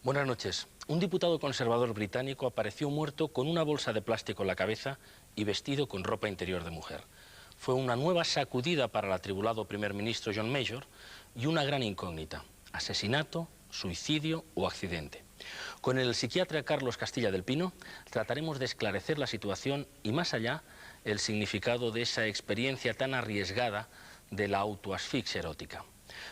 Buenas noches. Un diputado conservador británico apareció muerto con una bolsa de plástico en la cabeza y vestido con ropa interior de mujer. Fue una nueva sacudida para el atribulado primer ministro John Major y una gran incógnita: asesinato, suicidio o accidente. Con el psiquiatra Carlos Castilla del Pino trataremos de esclarecer la situación y, más allá, el significado de esa experiencia tan arriesgada de la autoasfixia erótica.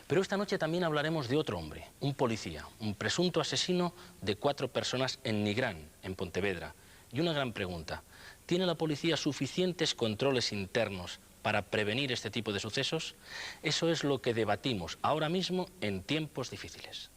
Pero esta noche también hablaremos de otro hombre, un policía, un presunto asesino de 4 personas en Nigrán, en Pontevedra. Y una gran pregunta: ¿tiene la policía suficientes controles internos para prevenir este tipo de sucesos? Eso es lo que debatimos ahora mismo en tiempos difíciles.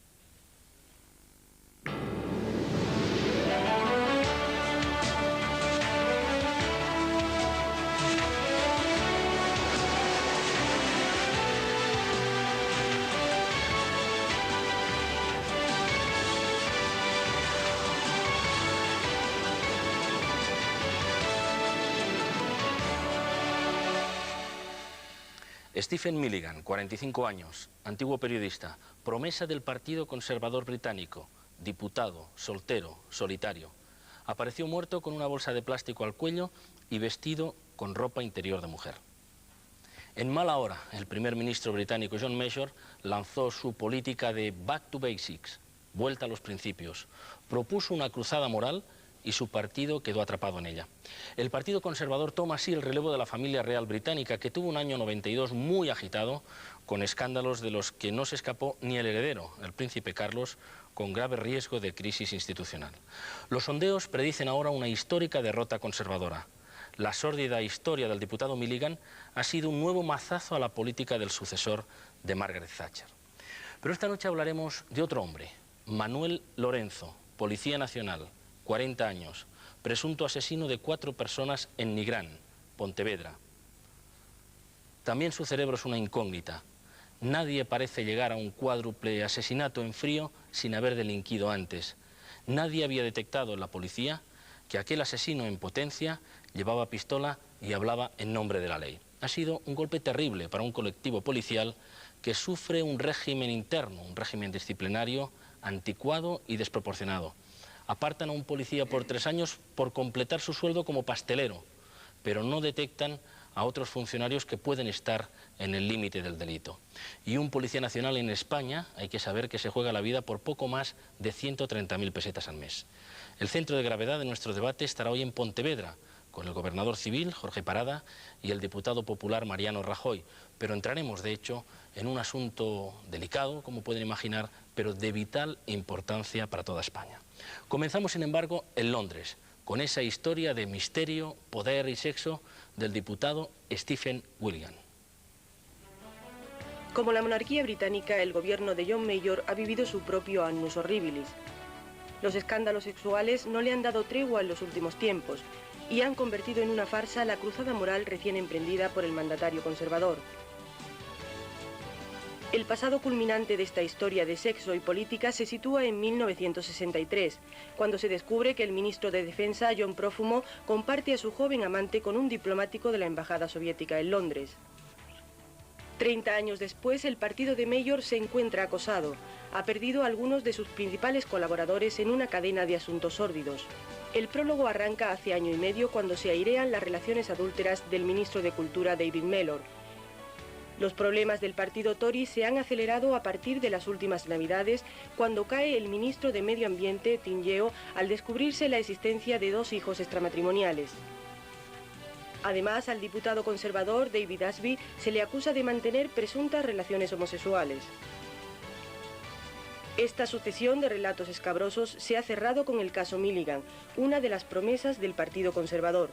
Stephen Milligan, 45 años, antiguo periodista, promesa del Partido Conservador Británico, diputado, soltero, solitario. Apareció muerto con una bolsa de plástico al cuello y vestido con ropa interior de mujer. En mala hora, el primer ministro británico John Major lanzó su política de Back to Basics, vuelta a los principios. Propuso una cruzada moral y su partido quedó atrapado en ella. El Partido Conservador toma así el relevo de la familia real británica, que tuvo un año 92 muy agitado, con escándalos de los que no se escapó ni el heredero, el príncipe Carlos, con grave riesgo de crisis institucional. Los sondeos predicen ahora una histórica derrota conservadora. La sórdida historia del diputado Milligan ha sido un nuevo mazazo a la política del sucesor de Margaret Thatcher. Pero esta noche hablaremos de otro hombre, Manuel Lorenzo, Policía Nacional, 40 años, presunto asesino de 4 personas en Nigrán, Pontevedra. También su cerebro es una incógnita. Nadie parece llegar a un cuádruple asesinato en frío sin haber delinquido antes. Nadie había detectado en la policía que aquel asesino en potencia llevaba pistola y hablaba en nombre de la ley. Ha sido un golpe terrible para un colectivo policial que sufre un régimen interno, un régimen disciplinario anticuado y desproporcionado. Apartan a un policía por 3 años por completar su sueldo como pastelero, pero no detectan a otros funcionarios que pueden estar en el límite del delito. Y un policía nacional en España, hay que saber que se juega la vida por poco más de 130.000 pesetas al mes. El centro de gravedad de nuestro debate estará hoy en Pontevedra, con el gobernador civil, Jorge Parada, y el diputado popular, Mariano Rajoy. Pero entraremos, de hecho, en un asunto delicado, como pueden imaginar, pero de vital importancia para toda España. Comenzamos, sin embargo, en Londres, con esa historia de misterio, poder y sexo del diputado Stephen Milligan. Como la monarquía británica, el gobierno de John Major ha vivido su propio annus horribilis. Los escándalos sexuales no le han dado tregua en los últimos tiempos y han convertido en una farsa la cruzada moral recién emprendida por el mandatario conservador. El pasado culminante de esta historia de sexo y política se sitúa en 1963, cuando se descubre que el ministro de Defensa, John Prófumo, comparte a su joven amante con un diplomático de la embajada soviética en Londres. 30 años después, el partido de Major se encuentra acosado. Ha perdido a algunos de sus principales colaboradores en una cadena de asuntos sórdidos. El prólogo arranca hace año y medio, cuando se airean las relaciones adúlteras del ministro de Cultura, David Mellor. Los problemas del partido Tory se han acelerado a partir de las últimas Navidades, cuando cae el ministro de Medio Ambiente, Tim Yeo, al descubrirse la existencia de 2 hijos extramatrimoniales. Además, al diputado conservador, David Ashby, se le acusa de mantener presuntas relaciones homosexuales. Esta sucesión de relatos escabrosos se ha cerrado con el caso Milligan, una de las promesas del Partido Conservador.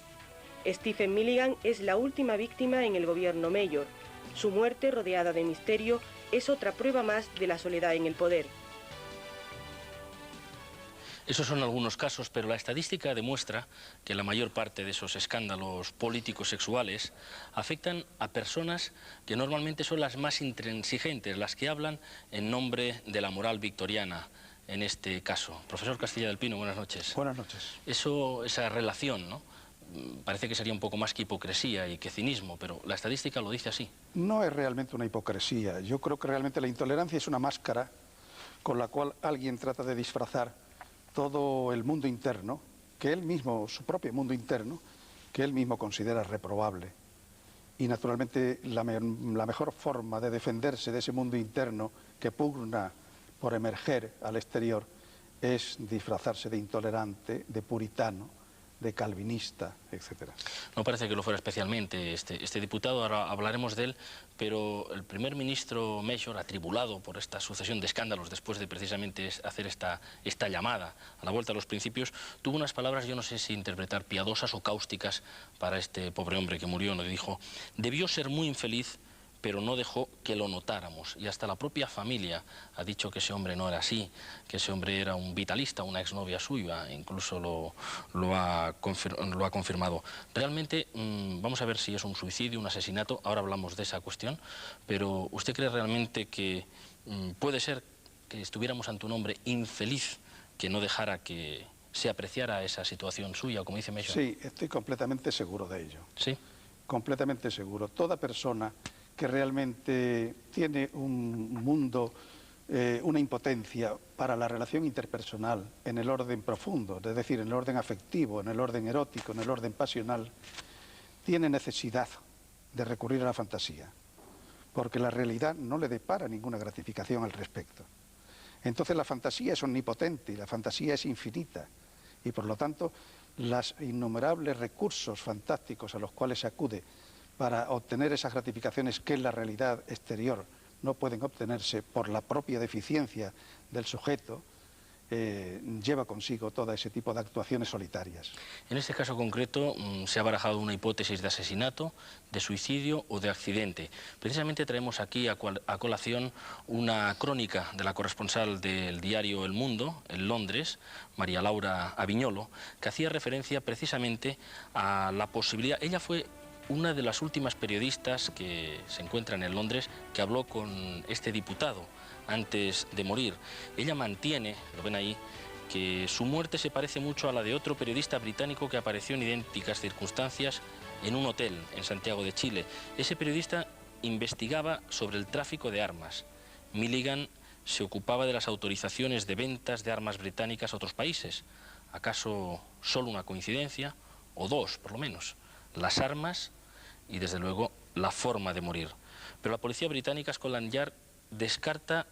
Stephen Milligan es la última víctima en el gobierno Major. Su muerte, rodeada de misterio, es otra prueba más de la soledad en el poder. Esos son algunos casos, pero la estadística demuestra que la mayor parte de esos escándalos políticos sexuales afectan a personas que normalmente son las más intransigentes, las que hablan en nombre de la moral victoriana, en este caso. Profesor Castilla del Pino, buenas noches. Buenas noches. Esa relación, ¿no?, parece que sería un poco más que hipocresía y que cinismo, pero la estadística lo dice así. No es realmente una hipocresía. Yo creo que realmente la intolerancia es una máscara con la cual alguien trata de disfrazar todo el mundo interno, que él mismo, su propio mundo interno, que él mismo considera reprobable. Y naturalmente la mejor forma de defenderse de ese mundo interno que pugna por emerger al exterior es disfrazarse de intolerante, de puritano, de calvinista, etcétera. No parece que lo fuera especialmente este diputado, ahora hablaremos de él, pero el primer ministro Major, atribulado por esta sucesión de escándalos después de precisamente hacer esta llamada a la vuelta a los principios, tuvo unas palabras, yo no sé si interpretar piadosas o cáusticas para este pobre hombre que murió, nos dijo: debió ser muy infeliz, pero no dejó que lo notáramos. Y hasta la propia familia ha dicho que ese hombre no era así, que ese hombre era un vitalista, una exnovia suya, incluso lo ha confirmado. Realmente, vamos a ver si es un suicidio, un asesinato, ahora hablamos de esa cuestión, pero ¿usted cree realmente que puede ser que estuviéramos ante un hombre infeliz que no dejara que se apreciara esa situación suya, como dice Major? Sí, estoy completamente seguro de ello. ¿Sí? Completamente seguro. Toda persona que realmente tiene un mundo, una impotencia para la relación interpersonal en el orden profundo, es decir, en el orden afectivo, en el orden erótico, en el orden pasional, tiene necesidad de recurrir a la fantasía, porque la realidad no le depara ninguna gratificación al respecto. Entonces la fantasía es omnipotente y la fantasía es infinita, y por lo tanto los innumerables recursos fantásticos a los cuales se acude para obtener esas gratificaciones que en la realidad exterior no pueden obtenerse por la propia deficiencia del sujeto, lleva consigo todo ese tipo de actuaciones solitarias. En este caso concreto se ha barajado una hipótesis de asesinato, de suicidio o de accidente. Precisamente traemos aquí a colación una crónica de la corresponsal del diario El Mundo, en Londres, María Laura Aviñolo, que hacía referencia precisamente a la posibilidad. Ella fue una de las últimas periodistas que se encuentran en Londres que habló con este diputado antes de morir. Ella mantiene, lo ven ahí, que su muerte se parece mucho a la de otro periodista británico que apareció en idénticas circunstancias en un hotel en Santiago de Chile. Ese periodista investigaba sobre el tráfico de armas. Milligan se ocupaba de las autorizaciones de ventas de armas británicas a otros países. ¿Acaso solo una coincidencia? O dos, por lo menos. Las armas y, desde luego, la forma de morir. Pero la policía británica, Scotland Yard, descarta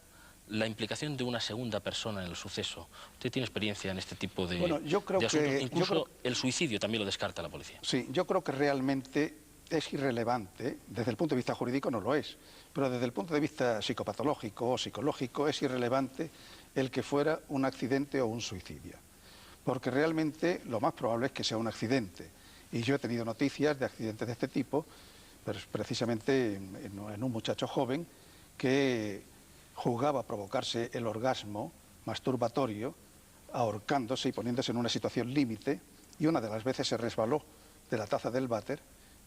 la implicación de una segunda persona en el suceso. Usted tiene experiencia en este tipo de, yo creo de asuntos. que, incluso el suicidio también lo descarta la policía. Sí, yo creo que realmente es irrelevante, desde el punto de vista jurídico no lo es, pero desde el punto de vista psicopatológico o psicológico es irrelevante el que fuera un accidente o un suicidio. Porque realmente lo más probable es que sea un accidente. Y yo he tenido noticias de accidentes de este tipo, pero precisamente en un muchacho joven que jugaba a provocarse el orgasmo masturbatorio, ahorcándose y poniéndose en una situación límite, y una de las veces se resbaló de la taza del váter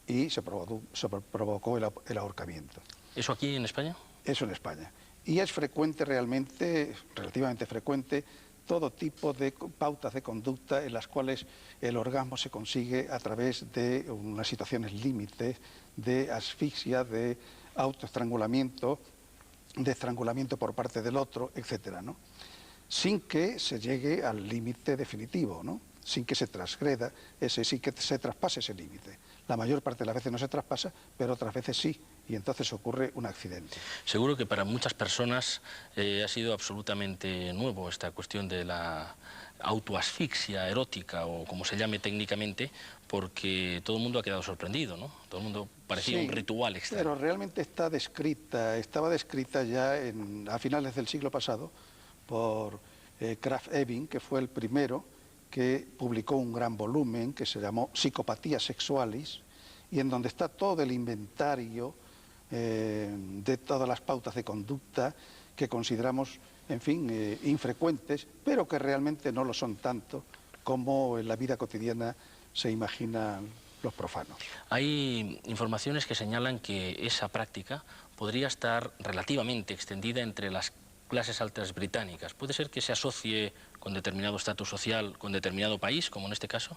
y se provocó el ahorcamiento. ¿Eso aquí en España? Eso en España. Y es frecuente realmente, relativamente frecuente, todo tipo de pautas de conducta en las cuales el orgasmo se consigue a través de unas situaciones límites de asfixia, de autoestrangulamiento, de estrangulamiento por parte del otro, etcétera, ¿no? Sin que se llegue al límite definitivo, ¿no? Sin que se transgreda sin que se traspase ese límite. La mayor parte de las veces no se traspasa, pero otras veces sí, y entonces ocurre un accidente. Seguro que para muchas personas ha sido absolutamente nuevo esta cuestión de la autoasfixia erótica, o como se llame técnicamente, porque todo el mundo ha quedado sorprendido, ¿no? Todo el mundo parecía un ritual extraño. Pero realmente estaba descrita ya a finales del siglo pasado por Krafft Ebing, que fue el primero que publicó un gran volumen que se llamó Psicopatía Sexualis, y en donde está todo el inventario de todas las pautas de conducta que consideramos, en fin, infrecuentes, pero que realmente no lo son tanto como en la vida cotidiana se imaginan los profanos. Hay informaciones que señalan que esa práctica podría estar relativamente extendida entre las clases altas británicas. ¿Puede ser que se asocie con determinado estatus social, con determinado país, como en este caso?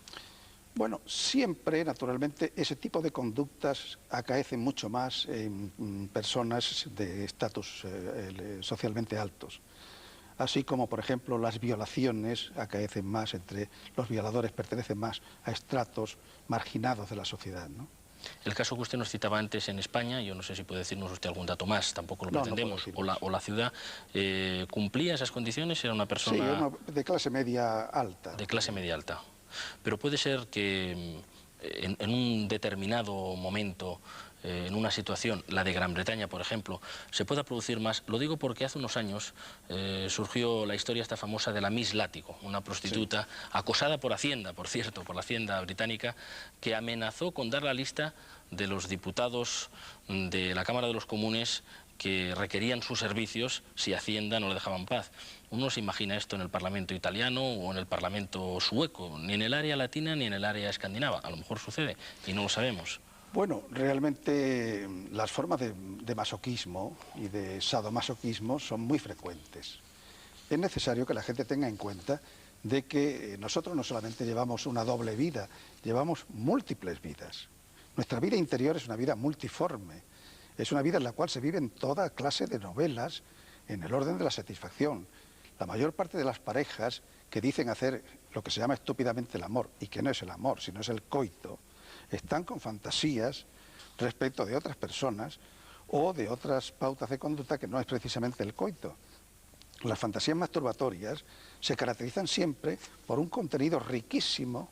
Bueno, siempre, naturalmente, ese tipo de conductas acaecen mucho más en personas de estatus socialmente altos. así como, por ejemplo, las violaciones acaecen más entre los violadores, pertenecen más a estratos marginados de la sociedad, ¿no? El caso que usted nos citaba antes en España, yo no sé si puede decirnos usted algún dato más, tampoco lo pretendemos, o la ciudad, ¿cumplía esas condiciones? ¿Era una persona...? Sí, de clase media alta. De clase media alta. Pero puede ser que en un determinado momento, en una situación, la de Gran Bretaña, por ejemplo, se pueda producir más. Lo digo porque hace unos años surgió la historia esta famosa de la Miss Látigo, una prostituta sí, acosada por Hacienda, por cierto, por la Hacienda británica, que amenazó con dar la lista de los diputados de la Cámara de los Comunes que requerían sus servicios si Hacienda no le dejaba en paz. Uno se imagina esto en el Parlamento italiano o en el Parlamento sueco, ni en el área latina ni en el área escandinava. A lo mejor sucede y no lo sabemos. Bueno, realmente las formas de masoquismo y de sadomasoquismo son muy frecuentes. Es necesario que la gente tenga en cuenta de que nosotros no solamente llevamos una doble vida, llevamos múltiples vidas. Nuestra vida interior es una vida multiforme, es una vida en la cual se viven toda clase de novelas en el orden de la satisfacción. La mayor parte de las parejas que dicen hacer lo que se llama estúpidamente el amor, y que no es el amor, sino es el coito, están con fantasías respecto de otras personas o de otras pautas de conducta que no es precisamente el coito. Las fantasías masturbatorias se caracterizan siempre por un contenido riquísimo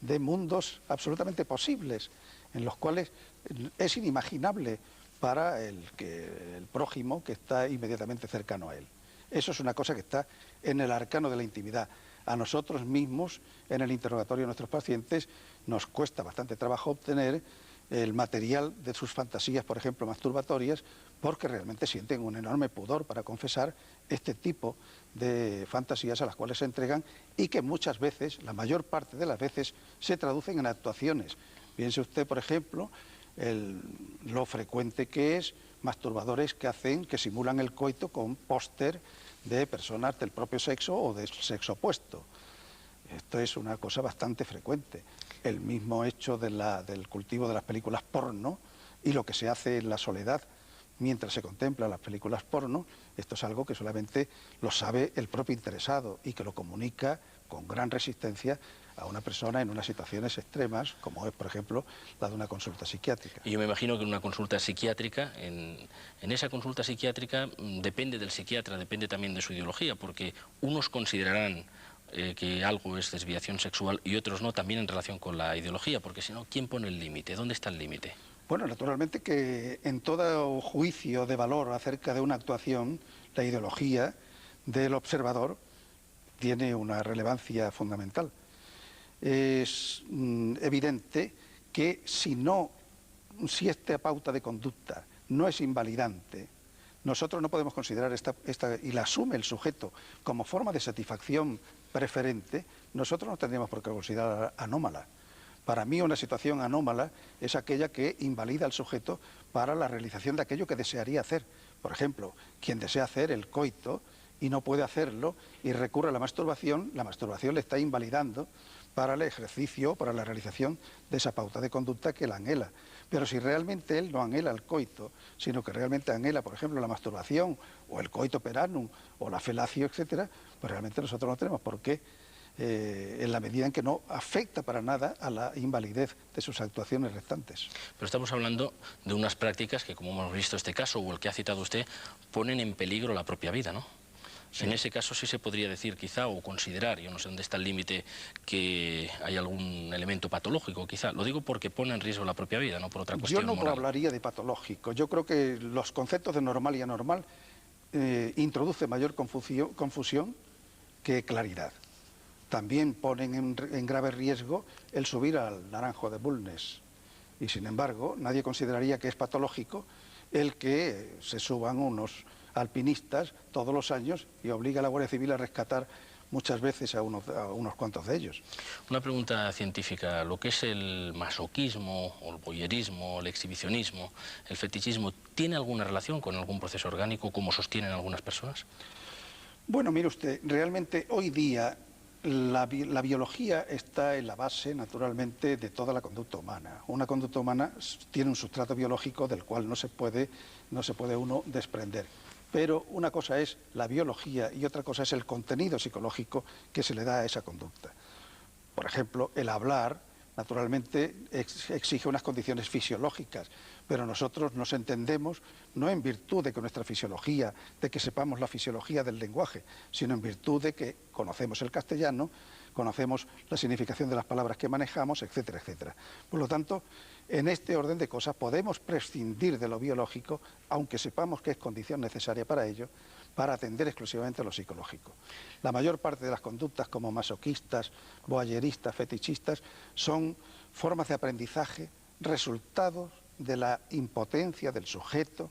de mundos absolutamente posibles, en los cuales es inimaginable para el prójimo que está inmediatamente cercano a él. Eso es una cosa que está en el arcano de la intimidad. A nosotros mismos, en el interrogatorio de nuestros pacientes, nos cuesta bastante trabajo obtener el material de sus fantasías, por ejemplo, masturbatorias, porque realmente sienten un enorme pudor para confesar este tipo de fantasías a las cuales se entregan y que muchas veces, la mayor parte de las veces, se traducen en actuaciones. Piense usted, por ejemplo, lo frecuente que es masturbadores que simulan el coito con póster de personas del propio sexo o del sexo opuesto. Esto es una cosa bastante frecuente. El mismo hecho del cultivo de las películas porno y lo que se hace en la soledad mientras se contempla las películas porno, esto es algo que solamente lo sabe el propio interesado y que lo comunica con gran resistencia a una persona en unas situaciones extremas, como es, por ejemplo, la de una consulta psiquiátrica. Y yo me imagino que en una consulta psiquiátrica, en esa consulta psiquiátrica depende del psiquiatra, depende también de su ideología, porque unos considerarán que algo es desviación sexual y otros no, también en relación con la ideología, porque si no, ¿quién pone el límite? ¿Dónde está el límite? Bueno, naturalmente que en todo juicio de valor acerca de una actuación, la ideología del observador tiene una relevancia fundamental. Es evidente que si esta pauta de conducta no es invalidante, nosotros no podemos considerar y la asume el sujeto como forma de satisfacción preferente, nosotros no tendríamos por qué considerarla anómala. Para mí una situación anómala es aquella que invalida al sujeto para la realización de aquello que desearía hacer. Por ejemplo, quien desea hacer el coito y no puede hacerlo y recurre a la masturbación le está invalidando para el ejercicio, para la realización de esa pauta de conducta que la anhela. Pero si realmente él no anhela el coito, sino que realmente anhela, por ejemplo, la masturbación o el coito per annum o la felatio, etcétera, pues realmente nosotros no tenemos por qué, en la medida en que no afecta para nada a la invalidez de sus actuaciones restantes. Pero estamos hablando de unas prácticas que, como hemos visto este caso o el que ha citado usted, ponen en peligro la propia vida, ¿no? Sí. En ese caso sí se podría decir quizá o considerar, yo no sé dónde está el límite, que hay algún elemento patológico quizá. Lo digo porque pone en riesgo la propia vida, no por otra cuestión moral. Yo no hablaría de patológico. Yo creo que los conceptos de normal y anormal introducen mayor confusión que claridad. También ponen en grave riesgo el subir al naranjo de Bulnes. Y sin embargo, nadie consideraría que es patológico el que se suban unos alpinistas todos los años y obliga a la Guardia Civil a rescatar muchas veces a unos cuantos de ellos. Una pregunta científica, ¿lo que es el masoquismo, o el voyerismo, el exhibicionismo, el fetichismo, tiene alguna relación con algún proceso orgánico, como sostienen algunas personas? Bueno, mire usted, realmente hoy día la biología está en la base, naturalmente, de toda la conducta humana. Una conducta humana tiene un sustrato biológico del cual no se puede uno desprender. pero una cosa es la biología y otra cosa es el contenido psicológico que se le da a esa conducta. Por ejemplo, el hablar, naturalmente, exige unas condiciones fisiológicas, pero nosotros nos entendemos no en virtud de que nuestra fisiología, de que sepamos la fisiología del lenguaje, sino en virtud de que conocemos el castellano, conocemos la significación de las palabras que manejamos, etcétera, etcétera. Por lo tanto, en este orden de cosas podemos prescindir de lo biológico, aunque sepamos que es condición necesaria para ello, para atender exclusivamente a lo psicológico. La mayor parte de las conductas como masoquistas, voyeristas, fetichistas, son formas de aprendizaje, resultados de la impotencia del sujeto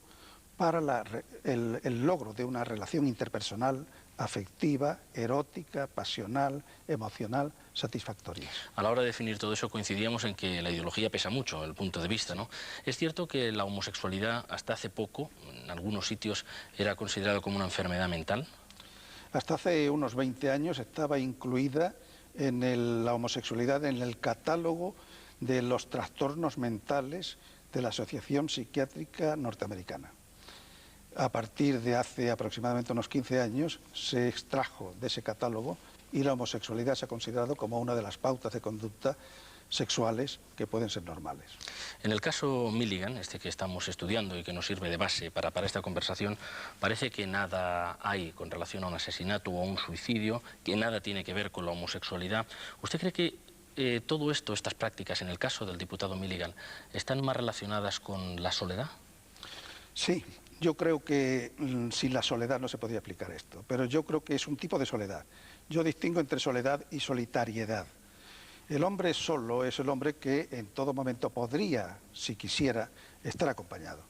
para el logro de una relación interpersonal afectiva, erótica, pasional, emocional, satisfactoria. A la hora de definir todo eso coincidíamos en que la ideología pesa mucho, el punto de vista, ¿no? Es cierto que la homosexualidad hasta hace poco, en algunos sitios, era considerada como una enfermedad mental. Hasta hace unos 20 años estaba incluida en la homosexualidad en el catálogo de los trastornos mentales de la Asociación Psiquiátrica Norteamericana. A partir de hace aproximadamente unos 15 años se extrajo de ese catálogo y la homosexualidad se ha considerado como una de las pautas de conducta sexuales que pueden ser normales. En el caso Milligan, este que estamos estudiando y que nos sirve de base para esta conversación, parece que nada hay con relación a un asesinato o a un suicidio, que nada tiene que ver con la homosexualidad. ¿Usted cree que todo esto, estas prácticas, en el caso del diputado Milligan, están más relacionadas con la soledad? Sí. Yo creo que sin la soledad no se podría aplicar esto, pero yo creo que es un tipo de soledad. Yo distingo entre soledad y solitariedad. El hombre solo es el hombre que en todo momento podría, si quisiera, estar acompañado.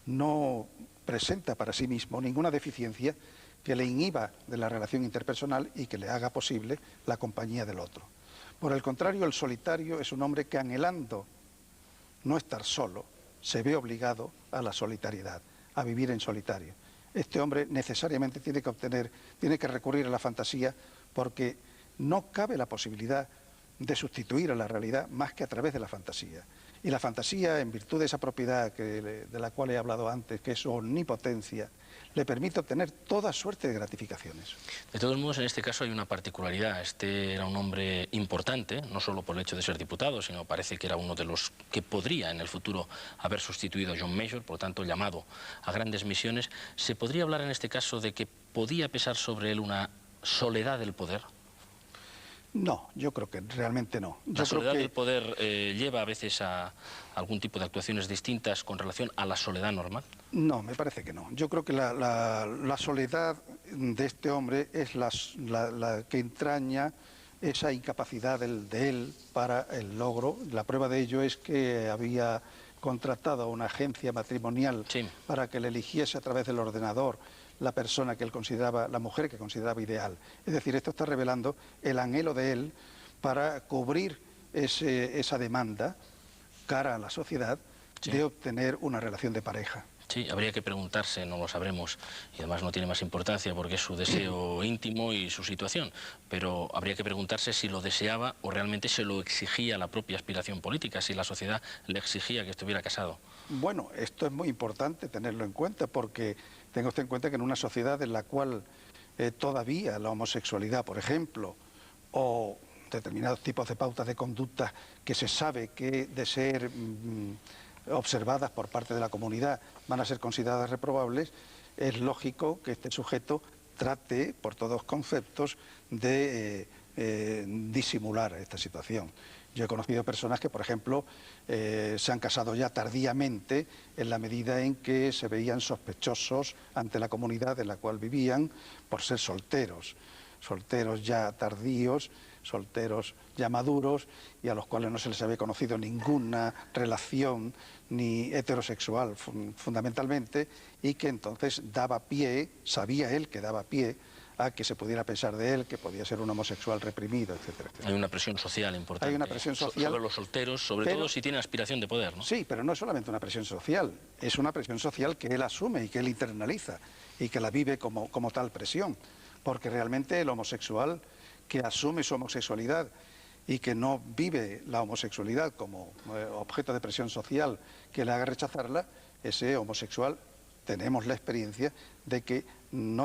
No presenta para sí mismo ninguna deficiencia que le inhiba de la relación interpersonal y que le haga posible la compañía del otro. Por el contrario, el solitario es un hombre que, anhelando no estar solo, se ve obligado a la solitariedad, a vivir en solitario. Este hombre necesariamente tiene que recurrir a la fantasía porque no cabe la posibilidad de sustituir a la realidad más que a través de la fantasía. Y la fantasía, en virtud de esa propiedad de la cual he hablado antes, que es su omnipotencia, le permite obtener toda suerte de gratificaciones. De todos modos, en este caso hay una particularidad. Este era un hombre importante, no solo por el hecho de ser diputado, sino parece que era uno de los que podría en el futuro haber sustituido a John Major, por lo tanto llamado a grandes misiones. ¿Se podría hablar en este caso de que podía pesar sobre él una soledad del poder? No, yo creo que realmente no. ¿La soledad del poder lleva a veces a algún tipo de actuaciones distintas con relación a la soledad normal? No, me parece que no. Yo creo que la soledad de este hombre es la que entraña esa incapacidad de él para el logro. La prueba de ello es que había contratado a una agencia matrimonial para que le eligiese a través del ordenador la persona que él consideraba, la mujer que consideraba ideal. Es decir, esto está revelando el anhelo de él para cubrir esa demanda cara a la sociedad de obtener una relación de pareja. Sí, habría que preguntarse, no lo sabremos, y además no tiene más importancia porque es su deseo íntimo y su situación, pero habría que preguntarse si lo deseaba o realmente se lo exigía la propia aspiración política, si la sociedad le exigía que estuviera casado. Bueno, esto es muy importante tenerlo en cuenta porque tenga usted en cuenta que en una sociedad en la cual todavía la homosexualidad, por ejemplo, o determinados tipos de pautas de conducta que se sabe que de ser observadas por parte de la comunidad van a ser consideradas reprobables, es lógico que este sujeto trate por todos conceptos de disimular esta situación. Yo he conocido personas que, por ejemplo, se han casado ya tardíamente en la medida en que se veían sospechosos ante la comunidad en la cual vivían por ser solteros ya tardíos, solteros ya maduros y a los cuales no se les había conocido ninguna relación ni heterosexual fundamentalmente y que entonces daba pie, sabía él que daba pie a que se pudiera pensar de él que podía ser un homosexual reprimido, etcétera, etcétera. Hay una presión social importante. Hay una presión social sobre los solteros, sobre todo si tienen aspiración de poder, ¿no? Sí, pero no es solamente una presión social, es una presión social que él asume y que él internaliza y que la vive como tal presión, porque realmente el homosexual que asume su homosexualidad y que no vive la homosexualidad como objeto de presión social que le haga rechazarla, ese homosexual tenemos la experiencia de que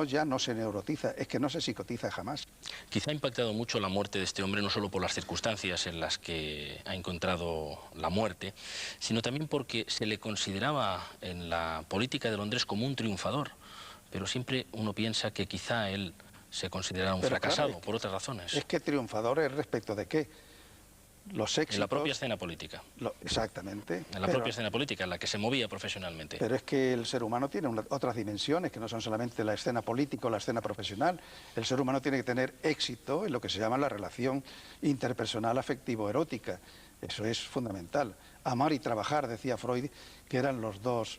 ya no se neurotiza, es que no se psicotiza jamás. Quizá ha impactado mucho la muerte de este hombre, no solo por las circunstancias en las que ha encontrado la muerte, sino también porque se le consideraba en la política de Londres como un triunfador. Pero siempre uno piensa que quizá él se considerara un fracasado, claro, por otras razones. Es que triunfador es respecto de qué. Los éxitos... En la propia escena política. Exactamente. En la propia escena política, en la que se movía profesionalmente. Pero es que el ser humano tiene otras dimensiones, que no son solamente la escena política o la escena profesional. El ser humano tiene que tener éxito en lo que se llama la relación interpersonal afectivo-erótica. Eso es fundamental. Amar y trabajar, decía Freud, que eran las dos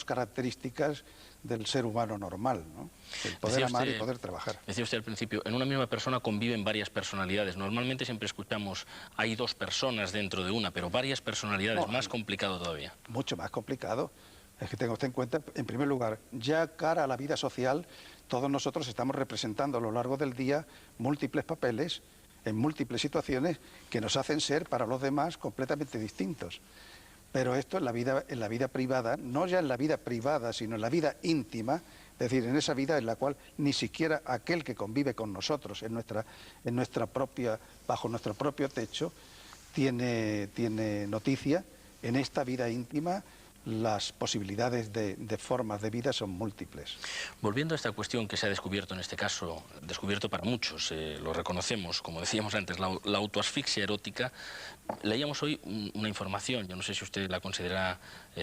características del ser humano normal, ¿no? El poder amar y poder trabajar. Decía usted al principio, en una misma persona conviven varias personalidades. Normalmente siempre escuchamos, hay dos personas dentro de una, pero varias personalidades, más complicado todavía. Mucho más complicado. Es que tenga usted en cuenta, en primer lugar, ya cara a la vida social, todos nosotros estamos representando a lo largo del día múltiples papeles, en múltiples situaciones, que nos hacen ser para los demás completamente distintos. Pero esto en la vida privada, no ya en la vida privada, sino en la vida íntima, es decir, en esa vida en la cual ni siquiera aquel que convive con nosotros bajo nuestro propio techo, tiene noticia. En esta vida íntima las posibilidades de formas de vida son múltiples. Volviendo a esta cuestión que se ha descubierto en este caso, descubierto para muchos, lo reconocemos, como decíamos antes, la autoasfixia erótica, leíamos hoy una información, yo no sé si usted la considera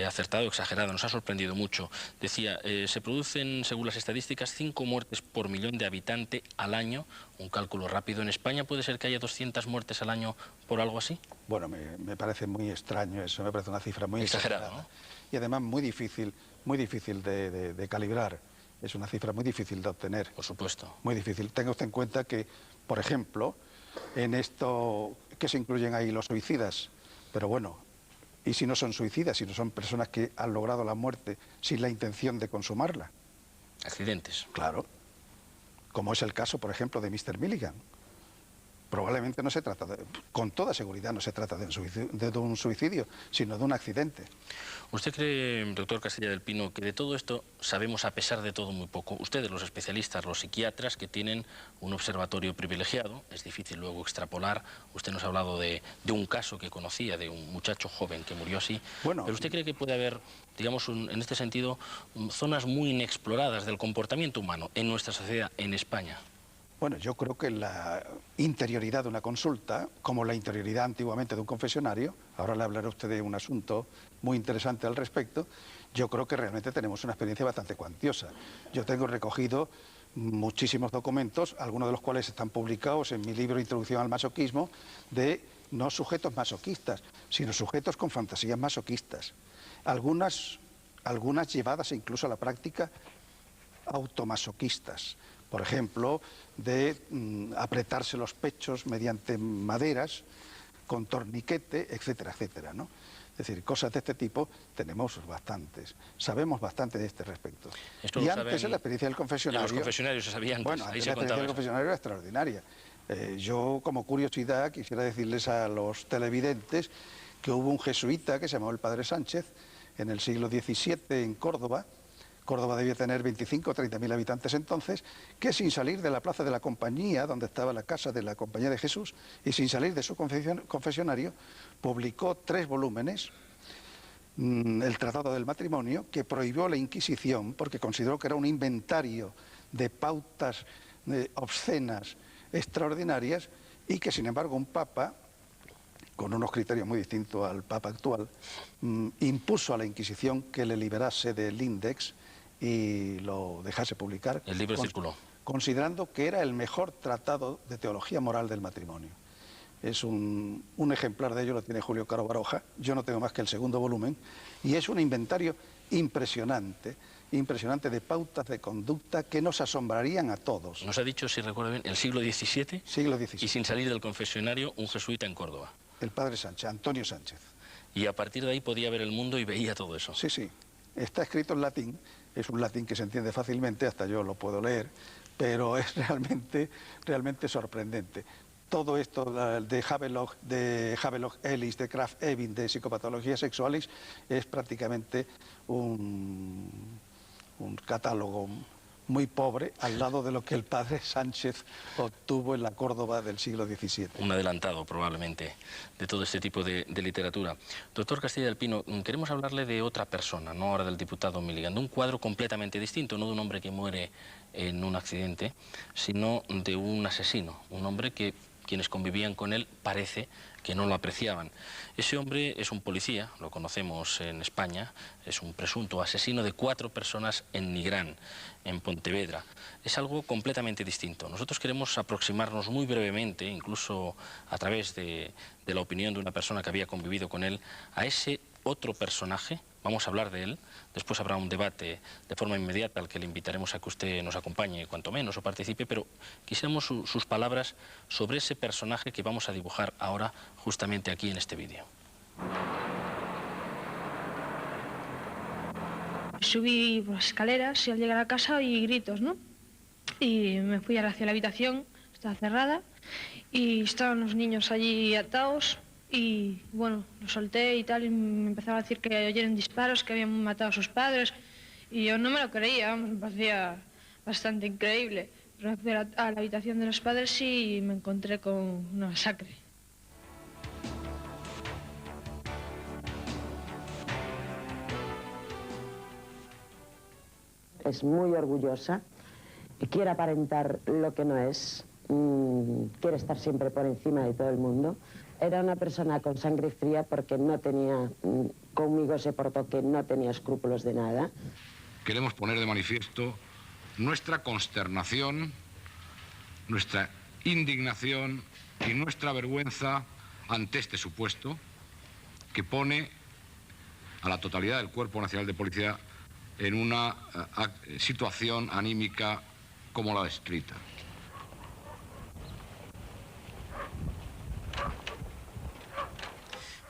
acertada o exagerada, nos ha sorprendido mucho. Decía, se producen, según las estadísticas, 5 muertes por millón de habitante al año, un cálculo rápido. ¿En España puede ser que haya 200 muertes al año por algo así? Bueno, me parece muy extraño eso, me parece una cifra muy exagerada, exagerada, ¿no? Y además muy difícil de calibrar. Es una cifra muy difícil de obtener. Por supuesto. Muy difícil. Tenga usted en cuenta que, por ejemplo, en esto que se incluyen ahí los suicidas, pero bueno, ¿y si no son suicidas, si no son personas que han logrado la muerte sin la intención de consumarla? Accidentes. Claro. Como es el caso, por ejemplo, de Mr. Milligan. Probablemente no se trata, con toda seguridad no se trata de un suicidio, sino de un accidente. ¿Usted cree, doctor Castella del Pino, que de todo esto sabemos a pesar de todo muy poco? Ustedes, los especialistas, los psiquiatras, que tienen un observatorio privilegiado, es difícil luego extrapolar. Usted nos ha hablado de un caso que conocía, de un muchacho joven que murió así. Bueno, ¿pero usted cree que puede haber, digamos, en este sentido, zonas muy inexploradas del comportamiento humano en nuestra sociedad, en España? Bueno, yo creo que la interioridad de una consulta, como la interioridad antiguamente de un confesionario, ahora le hablaré a usted de un asunto muy interesante al respecto, yo creo que realmente tenemos una experiencia bastante cuantiosa. Yo tengo recogido muchísimos documentos, algunos de los cuales están publicados en mi libro Introducción al masoquismo, de no sujetos masoquistas, sino sujetos con fantasías masoquistas. Algunas llevadas incluso a la práctica automasoquistas. Por ejemplo, de apretarse los pechos mediante maderas, con torniquete, etcétera, etcétera, ¿no? Es decir, cosas de este tipo tenemos bastantes. Sabemos bastante de este respecto. Y antes, en la experiencia del confesionario... En los confesionarios se sabía antes, bueno, antes la experiencia del confesionario era extraordinaria. Yo, como curiosidad, quisiera decirles a los televidentes que hubo un jesuita que se llamó el Padre Sánchez en el siglo XVII en Córdoba. Córdoba debía tener 25 o 30.000 habitantes entonces, que sin salir de la plaza de la Compañía, donde estaba la casa de la Compañía de Jesús, y sin salir de su confesionario, publicó 3 volúmenes, el Tratado del Matrimonio, que prohibió la Inquisición porque consideró que era un inventario de pautas obscenas extraordinarias y que, sin embargo, un papa, con unos criterios muy distintos al papa actual, impuso a la Inquisición que le liberase del índex y lo dejase publicar. El libro circuló. Considerando que era el mejor tratado de teología moral del matrimonio. Es un ejemplar de ello, lo tiene Julio Caro Baroja, yo no tengo más que el segundo volumen, y es un inventario impresionante de pautas de conducta que nos asombrarían a todos. Nos ha dicho, si recuerdo bien, el siglo XVII. Siglo XVII. Y sin salir del confesionario, un jesuita en Córdoba. El Padre Sánchez, Antonio Sánchez. Y a partir de ahí podía ver el mundo y veía todo eso. Sí, sí. Está escrito en latín, es un latín que se entiende fácilmente, hasta yo lo puedo leer, pero es realmente sorprendente. todo esto de Havelock Ellis, de Krafft-Ebing, de psicopatologías sexuales, es prácticamente un catálogo muy pobre al lado de lo que el padre Sánchez obtuvo en la Córdoba del siglo XVII. Un adelantado, probablemente, de todo este tipo de literatura. Doctor Castilla del Pino, queremos hablarle de otra persona, no ahora del diputado Milligan, de un cuadro completamente distinto, no de un hombre que muere en un accidente, sino de un asesino, un hombre que quienes convivían con él parece que no lo apreciaban. Ese hombre es un policía, lo conocemos en España, es un presunto asesino de 4 personas en Nigrán, en Pontevedra. Es algo completamente distinto. Nosotros queremos aproximarnos muy brevemente, incluso a través de la opinión de una persona que había convivido con él, a ese otro personaje. Vamos a hablar de él, después habrá un debate de forma inmediata al que le invitaremos a que usted nos acompañe, cuanto menos, o participe, pero quisiéramos sus palabras sobre ese personaje que vamos a dibujar ahora justamente aquí en este vídeo. Subí por las escaleras y al llegar a casa oí gritos, ¿no? Y me fui hacia la habitación, estaba cerrada, y estaban los niños allí atados. Y bueno, lo solté y tal, y me empezaron a decir que oyeron disparos, que habían matado a sus padres. Y yo no me lo creía, vamos, me parecía bastante increíble. Pero me fui a la habitación de los padres y me encontré con una masacre. Es muy orgullosa, quiere aparentar lo que no es, quiere estar siempre por encima de todo el mundo. Era una persona con sangre fría porque no tenía, conmigo se portó que no tenía escrúpulos de nada. Queremos poner de manifiesto nuestra consternación, nuestra indignación y nuestra vergüenza ante este supuesto que pone a la totalidad del Cuerpo Nacional de Policía en una situación anímica como la descrita.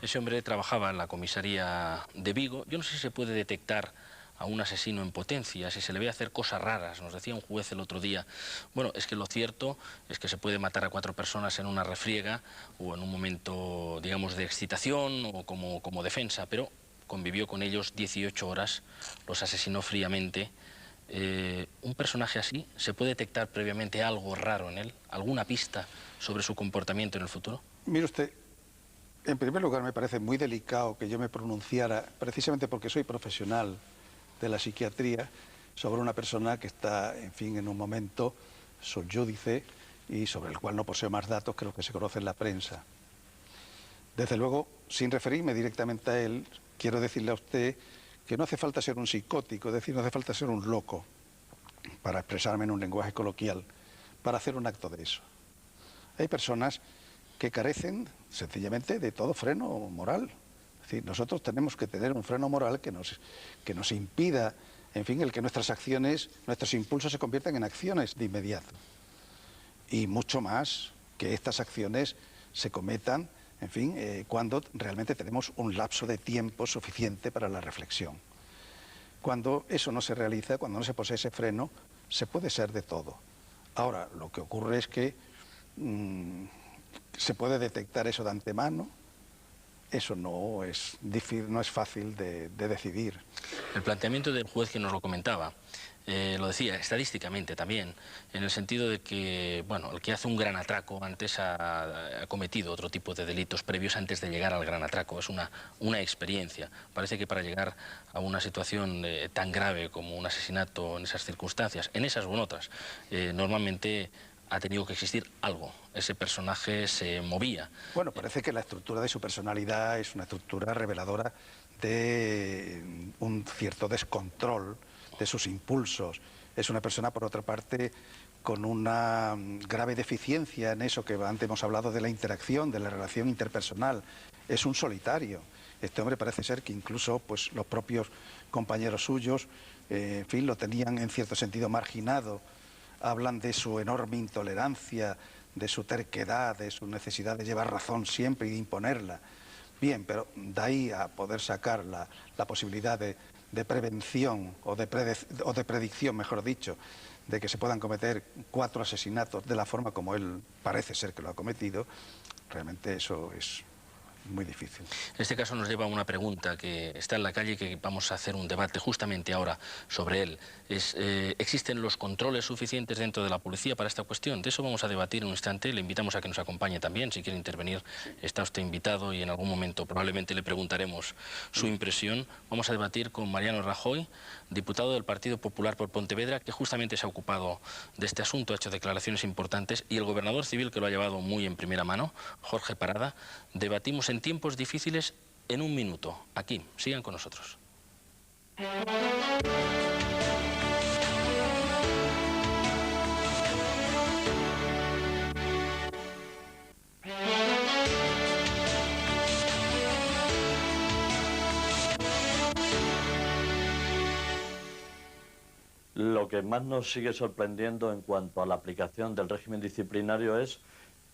Ese hombre trabajaba en la comisaría de Vigo. Yo no sé si se puede detectar a un asesino en potencia, si se le ve hacer cosas raras. Nos decía un juez el otro día, bueno, es que lo cierto es que se puede matar a 4 personas en una refriega o en un momento, digamos, de excitación o como defensa, pero convivió con ellos 18 horas, los asesinó fríamente. ¿Un personaje así, se puede detectar previamente algo raro en él? ¿Alguna pista sobre su comportamiento en el futuro? Mire usted, en primer lugar me parece muy delicado que yo me pronunciara, precisamente porque soy profesional de la psiquiatría, sobre una persona que está, en fin, en un momento sub judice y sobre el cual no poseo más datos que lo que se conoce en la prensa. Desde luego, sin referirme directamente a él, quiero decirle a usted que no hace falta ser un psicótico, es decir, no hace falta ser un loco, para expresarme en un lenguaje coloquial, para hacer un acto de eso. Hay personas que carecen sencillamente de todo freno moral. Es decir, nosotros tenemos que tener un freno moral que nos impida, en fin, el que nuestras acciones, nuestros impulsos se conviertan en acciones de inmediato. Y mucho más que estas acciones se cometan, en fin, cuando realmente tenemos un lapso de tiempo suficiente para la reflexión. Cuando eso no se realiza, cuando no se posee ese freno, se puede ser de todo. Ahora, lo que ocurre es que se puede detectar eso de antemano. Eso no es fácil de decidir. El planteamiento del juez que nos lo comentaba, lo decía estadísticamente también, en el sentido de que, bueno, el que hace un gran atraco antes ha cometido otro tipo de delitos previos antes de llegar al gran atraco. Es una experiencia. Parece que para llegar a una situación tan grave como un asesinato en esas circunstancias, en esas o en otras, normalmente ha tenido que existir algo. Ese personaje se movía. Bueno, parece que la estructura de su personalidad es una estructura reveladora de un cierto descontrol de sus impulsos. Es una persona, por otra parte, con una grave deficiencia en eso que antes hemos hablado de la interacción, de la relación interpersonal. Es un solitario. Este hombre parece ser que incluso pues, los propios compañeros suyos, en fin, lo tenían en cierto sentido marginado. Hablan de su enorme intolerancia, de su terquedad, de su necesidad de llevar razón siempre y de imponerla. Bien, pero de ahí a poder sacar la posibilidad de prevención o de predicción, mejor dicho, de que se puedan cometer 4 asesinatos de la forma como él parece ser que lo ha cometido, realmente eso es muy difícil. Este caso nos lleva a una pregunta que está en la calle y que vamos a hacer un debate justamente ahora sobre él. ¿Existen los controles suficientes dentro de la policía para esta cuestión? De eso vamos a debatir en un instante. Le invitamos a que nos acompañe también. Si quiere intervenir, está usted invitado y en algún momento probablemente le preguntaremos su impresión. Vamos a debatir con Mariano Rajoy, diputado del Partido Popular por Pontevedra, que justamente se ha ocupado de este asunto, ha hecho declaraciones importantes, y el gobernador civil, que lo ha llevado muy en primera mano, Jorge Parada. Debatimos en tiempos difíciles en un minuto. Aquí, sigan con nosotros. Lo que más nos sigue sorprendiendo en cuanto a la aplicación del régimen disciplinario es,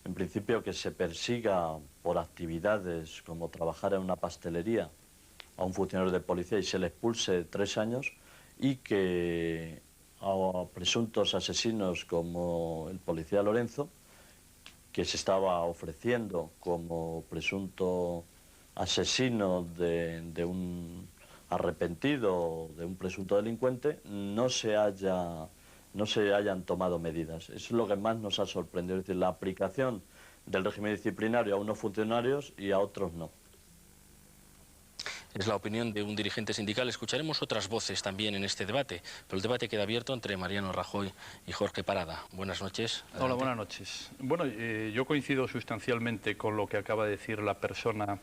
en principio, que se persiga por actividades como trabajar en una pastelería a un funcionario de policía y se le expulse 3 años, y que a presuntos asesinos como el policía Lorenzo, que se estaba ofreciendo como presunto asesino de un arrepentido, de un presunto delincuente, no se hayan tomado medidas. Eso es lo que más nos ha sorprendido, es decir, la aplicación del régimen disciplinario a unos funcionarios y a otros no. Es la opinión de un dirigente sindical. Escucharemos otras voces también en este debate, pero el debate queda abierto entre Mariano Rajoy y Jorge Parada. Buenas noches. Adelante. Hola, buenas noches. Bueno, yo coincido sustancialmente con lo que acaba de decir la persona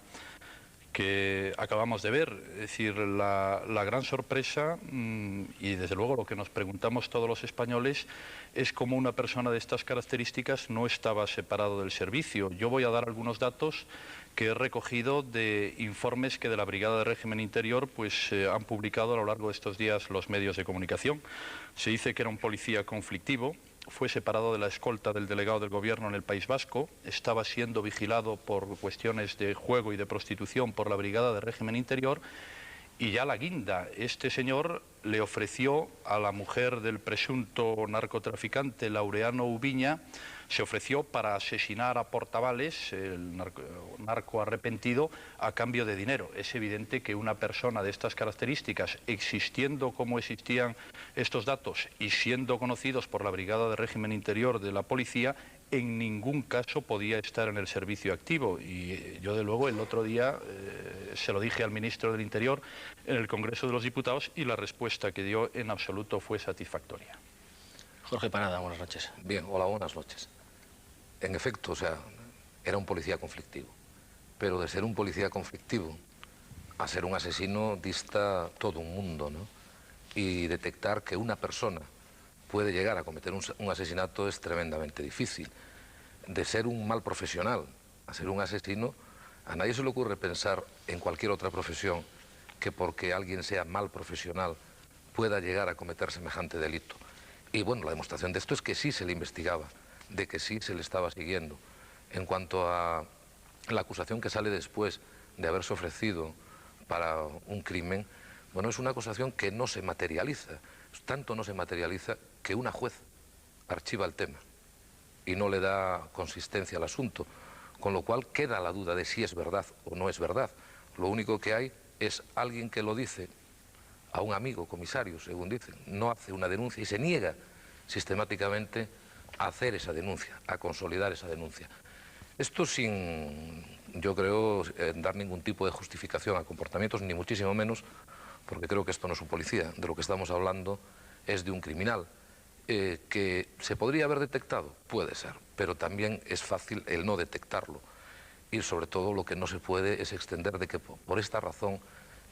que acabamos de ver. Es decir, la gran sorpresa, y desde luego lo que nos preguntamos todos los españoles, es cómo una persona de estas características no estaba separado del servicio. Yo voy a dar algunos datos que he recogido de informes que de la Brigada de Régimen Interior han publicado a lo largo de estos días los medios de comunicación. Se dice que era un policía conflictivo, fue separado de la escolta del delegado del Gobierno en el País Vasco, estaba siendo vigilado por cuestiones de juego y de prostitución por la Brigada de Régimen Interior, y ya la guinda, este señor le ofreció a la mujer del presunto narcotraficante Laureano Ubiña, se ofreció para asesinar a Portavales, el narco arrepentido, a cambio de dinero. Es evidente que una persona de estas características, existiendo como existían estos datos y siendo conocidos por la Brigada de Régimen Interior de la Policía, en ningún caso podía estar en el servicio activo. Y yo, de luego, el otro día se lo dije al ministro del Interior en el Congreso de los Diputados, y la respuesta que dio en absoluto fue satisfactoria. Jorge Parada, buenas noches. Bien, hola, buenas noches. En efecto, era un policía conflictivo, pero de ser un policía conflictivo a ser un asesino dista todo un mundo, ¿no? Y detectar que una persona puede llegar a cometer un asesinato es tremendamente difícil. De ser un mal profesional a ser un asesino, a nadie se le ocurre pensar en cualquier otra profesión que porque alguien sea mal profesional pueda llegar a cometer semejante delito. Y bueno, la demostración de esto es que sí se le investigaba, de que sí se le estaba siguiendo. En cuanto a la acusación que sale después de haberse ofrecido para un crimen, bueno, es una acusación que no se materializa. Tanto no se materializa que una juez archiva el tema y no le da consistencia al asunto, con lo cual queda la duda de si es verdad o no es verdad. Lo único que hay es alguien que lo dice a un amigo comisario, según dicen, no hace una denuncia y se niega sistemáticamente a hacer esa denuncia, a consolidar esa denuncia. Esto sin, yo creo, dar ningún tipo de justificación a comportamientos, ni muchísimo menos, porque creo que esto no es un policía. De lo que estamos hablando es de un criminal. Que se podría haber detectado, puede ser, pero también es fácil el no detectarlo. Y sobre todo lo que no se puede es extender de que por esta razón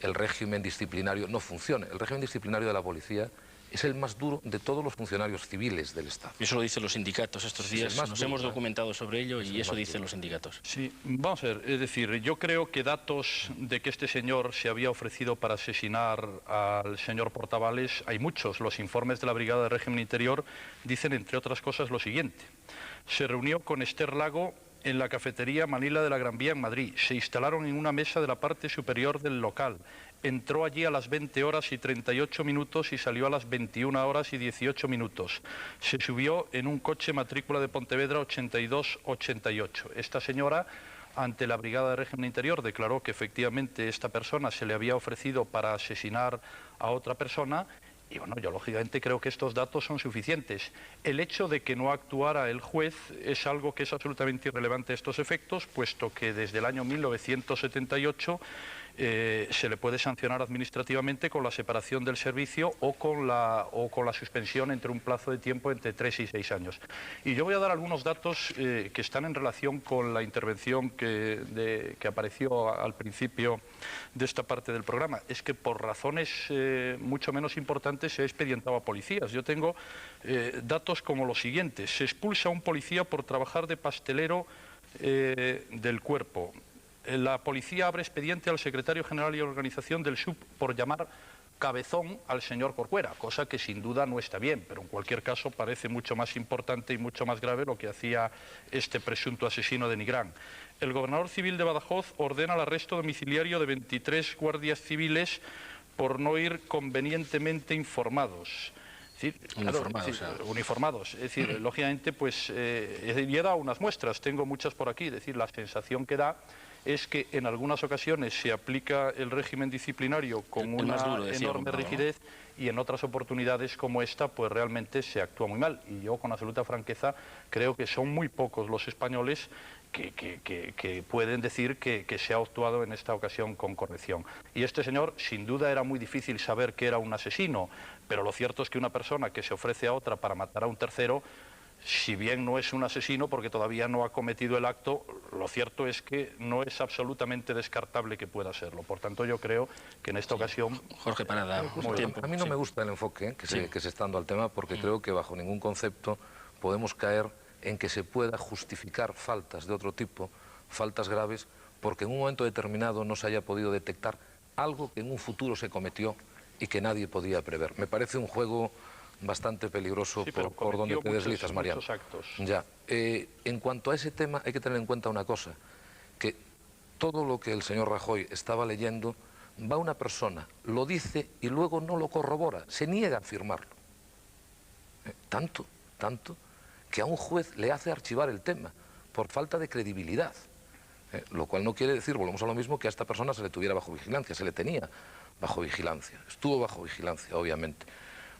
el régimen disciplinario no funcione. El régimen disciplinario de la policía es el más duro de todos los funcionarios civiles del Estado. Eso lo dicen los sindicatos estos días. Nos hemos documentado sobre ello y eso dicen los sindicatos. Sí, vamos a ver, es decir, yo creo que datos de que este señor se había ofrecido para asesinar al señor Portavales hay muchos. Los informes de la Brigada de Régimen Interior dicen, entre otras cosas, lo siguiente. Se reunió con Esther Lago en la cafetería Manila de la Gran Vía en Madrid. Se instalaron en una mesa de la parte superior del local. entró allí a las 20 horas y 38 minutos y salió a las 21 horas y 18 minutos. Se subió en un coche matrícula de Pontevedra 8288. Esta señora, ante la Brigada de Régimen Interior, declaró que efectivamente esta persona se le había ofrecido para asesinar a otra persona. Y bueno, yo lógicamente creo que estos datos son suficientes. El hecho de que no actuara el juez es algo que es absolutamente irrelevante a estos efectos, puesto que desde el año 1978 se le puede sancionar administrativamente con la separación del servicio o con la suspensión entre un plazo de tiempo entre 3 y 6 años. Y yo voy a dar algunos datos que están en relación con la intervención que apareció al principio de esta parte del programa. Es que por razones mucho menos importantes se ha expedientado a policías. Yo tengo datos como los siguientes. Se expulsa a un policía por trabajar de pastelero del cuerpo. La policía abre expediente al secretario general y organización del SUB por llamar cabezón al señor Corcuera, cosa que sin duda no está bien, pero en cualquier caso parece mucho más importante y mucho más grave lo que hacía este presunto asesino de Nigrán. El gobernador civil de Badajoz ordena el arresto domiciliario de 23 guardias civiles por no ir convenientemente informados. Es decir, uniformados. Es decir, lógicamente, pues he dado unas muestras, tengo muchas por aquí. Es decir, la sensación que da es que en algunas ocasiones se aplica el régimen disciplinario con una enorme rigidez y en otras oportunidades como esta, pues realmente se actúa muy mal. Y yo, con absoluta franqueza, creo que son muy pocos los españoles que pueden decir que se ha actuado en esta ocasión con corrección. Y este señor, sin duda, era muy difícil saber que era un asesino, pero lo cierto es que una persona que se ofrece a otra para matar a un tercero, si bien no es un asesino porque todavía no ha cometido el acto, lo cierto es que no es absolutamente descartable que pueda serlo. Por tanto, yo creo que en esta ocasión... Jorge Parada, a mí no me gusta el enfoque que se está dando al tema, porque creo que bajo ningún concepto podemos caer en que se pueda justificar faltas de otro tipo, faltas graves, porque en un momento determinado no se haya podido detectar algo que en un futuro se cometió y que nadie podía prever. Me parece un juego bastante peligroso por donde te deslizas, Mariano. Ya. En cuanto a ese tema, hay que tener en cuenta una cosa, que todo lo que el señor Rajoy estaba leyendo, va una persona, lo dice y luego no lo corrobora, se niega a firmarlo. Tanto que a un juez le hace archivar el tema por falta de credibilidad. Lo cual no quiere decir, volvemos a lo mismo, que a esta persona se le tuviera bajo vigilancia, se le tenía bajo vigilancia, estuvo bajo vigilancia, obviamente.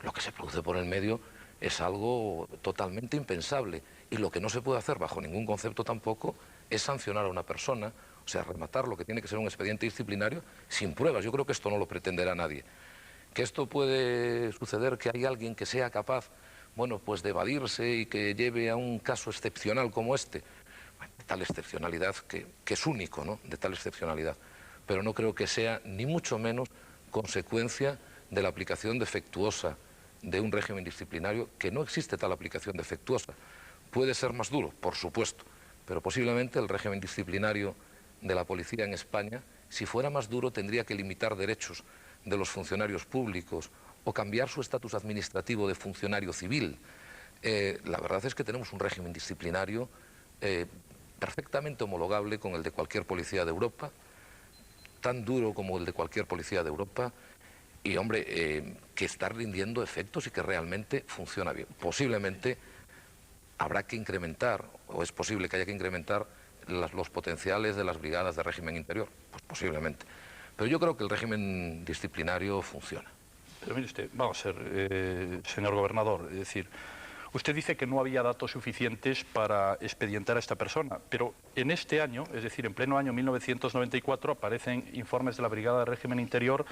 Lo que se produce por el medio es algo totalmente impensable, y lo que no se puede hacer bajo ningún concepto tampoco es sancionar a una persona, o sea, rematar lo que tiene que ser un expediente disciplinario sin pruebas. Yo creo que esto no lo pretenderá nadie. Que esto puede suceder, que hay alguien que sea capaz, bueno, pues de evadirse y que lleve a un caso excepcional como este, de tal excepcionalidad que es único, ¿no?, de tal excepcionalidad, pero no creo que sea ni mucho menos consecuencia de la aplicación defectuosa de un régimen disciplinario, que no existe tal aplicación defectuosa. Puede ser más duro, por supuesto, pero posiblemente el régimen disciplinario de la policía en España, si fuera más duro, tendría que limitar derechos de los funcionarios públicos o cambiar su estatus administrativo de funcionario civil. La verdad es que tenemos un régimen disciplinario perfectamente homologable con el de cualquier policía de Europa, tan duro como el de cualquier policía de Europa, y, hombre, que está rindiendo efectos y que realmente funciona bien. Posiblemente habrá que incrementar, o es posible que haya que incrementar los potenciales de las brigadas de régimen interior, pues posiblemente. Pero yo creo que el régimen disciplinario funciona. Pero mire usted, vamos a ver, señor gobernador, es decir, usted dice que no había datos suficientes para expedientar a esta persona, pero en este año, es decir, en pleno año 1994, aparecen informes de la Brigada de Régimen Interior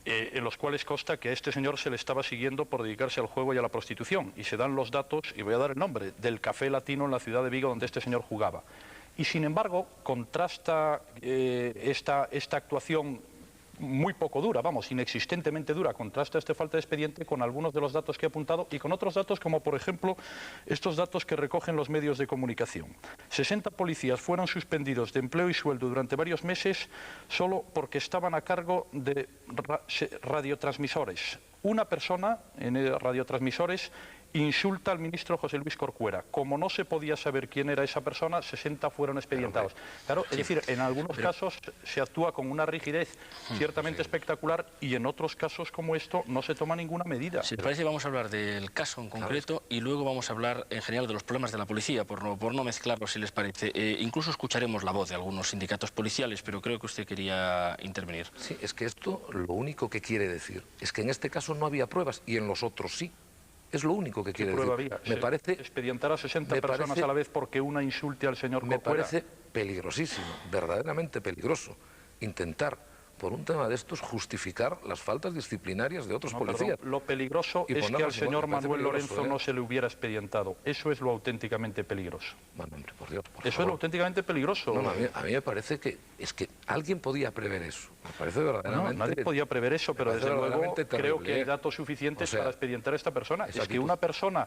en los cuales consta que a este señor se le estaba siguiendo por dedicarse al juego y a la prostitución. Y se dan los datos, y voy a dar el nombre, del Café Latino en la ciudad de Vigo donde este señor jugaba. Y sin embargo, contrasta esta actuación muy poco dura, vamos, inexistentemente dura, contrasta esta falta de expediente con algunos de los datos que he apuntado y con otros datos como, por ejemplo, estos datos que recogen los medios de comunicación. 60 policías fueron suspendidos de empleo y sueldo durante varios meses solo porque estaban a cargo de radiotransmisores. Una persona en radiotransmisores insulta al ministro José Luis Corcuera. Como no se podía saber quién era esa persona, 60 fueron expedientados. Claro, es decir, en algunos casos se actúa con una rigidez ciertamente espectacular y en otros casos como esto no se toma ninguna medida. Si les parece, vamos a hablar del caso en concreto y luego vamos a hablar en general de los problemas de la policía, por no mezclarlo, si les parece. Incluso escucharemos la voz de algunos sindicatos policiales, pero creo que usted quería intervenir. Sí, es que esto lo único que quiere decir es que en este caso no había pruebas y en los otros sí. Es lo único que quiere decir. Había? Me parece... Expedientar a 60 personas a la vez porque una insulte al señor Corcuera. Me parece peligrosísimo, verdaderamente peligroso, intentar, por un tema de estos, justificar las faltas disciplinarias de otros policías. Perdón, lo peligroso es que al señor Manuel Lorenzo no se le hubiera expedientado. Eso es lo auténticamente peligroso. Bueno, hombre, por Dios, por Eso favor. es lo auténticamente peligroso. No, a mí me parece que es que alguien podía prever eso. Me parece verdaderamente... No, nadie podía prever eso, pero desde luego creo que hay datos suficientes para expedientar a esta persona. Es que una persona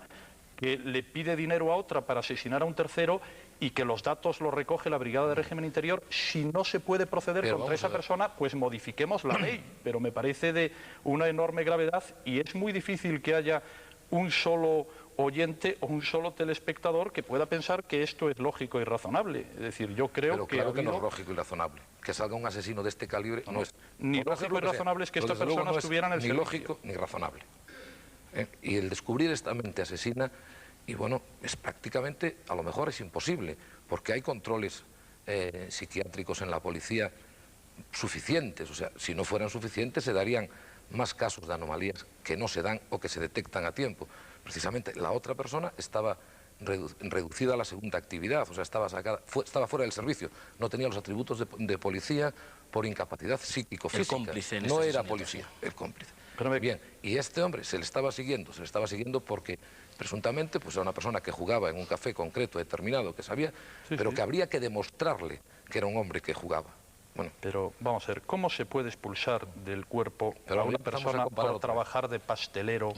que le pide dinero a otra para asesinar a un tercero y que los datos los recoge la Brigada de Régimen Interior, si no se puede proceder contra esa persona, pues modifiquemos la ley. Pero me parece de una enorme gravedad y es muy difícil que haya un solo oyente o un solo telespectador que pueda pensar que esto es lógico y razonable. Es decir, yo creo Pero claro que no es lógico y razonable. Que salga un asesino de este calibre no es... Ni lógico y razonable es que esta persona estuviera en el servicio. Ni lógico ni razonable. Y el descubrir esta mente asesina, y bueno, es prácticamente, a lo mejor es imposible, porque hay controles psiquiátricos en la policía suficientes. O sea, si no fueran suficientes se darían más casos de anomalías que no se dan o que se detectan a tiempo. Precisamente la otra persona estaba reducida a la segunda actividad, o sea, estaba fuera del servicio, no tenía los atributos de policía por incapacidad psíquico-física. El cómplice en no este era policía, el cómplice. Pero bien, y este hombre se le estaba siguiendo porque presuntamente pues era una persona que jugaba en un café concreto, determinado, que sabía, pero que habría que demostrarle que era un hombre que jugaba. Bueno, pero vamos a ver, ¿cómo se puede expulsar del cuerpo a una persona por trabajar de pastelero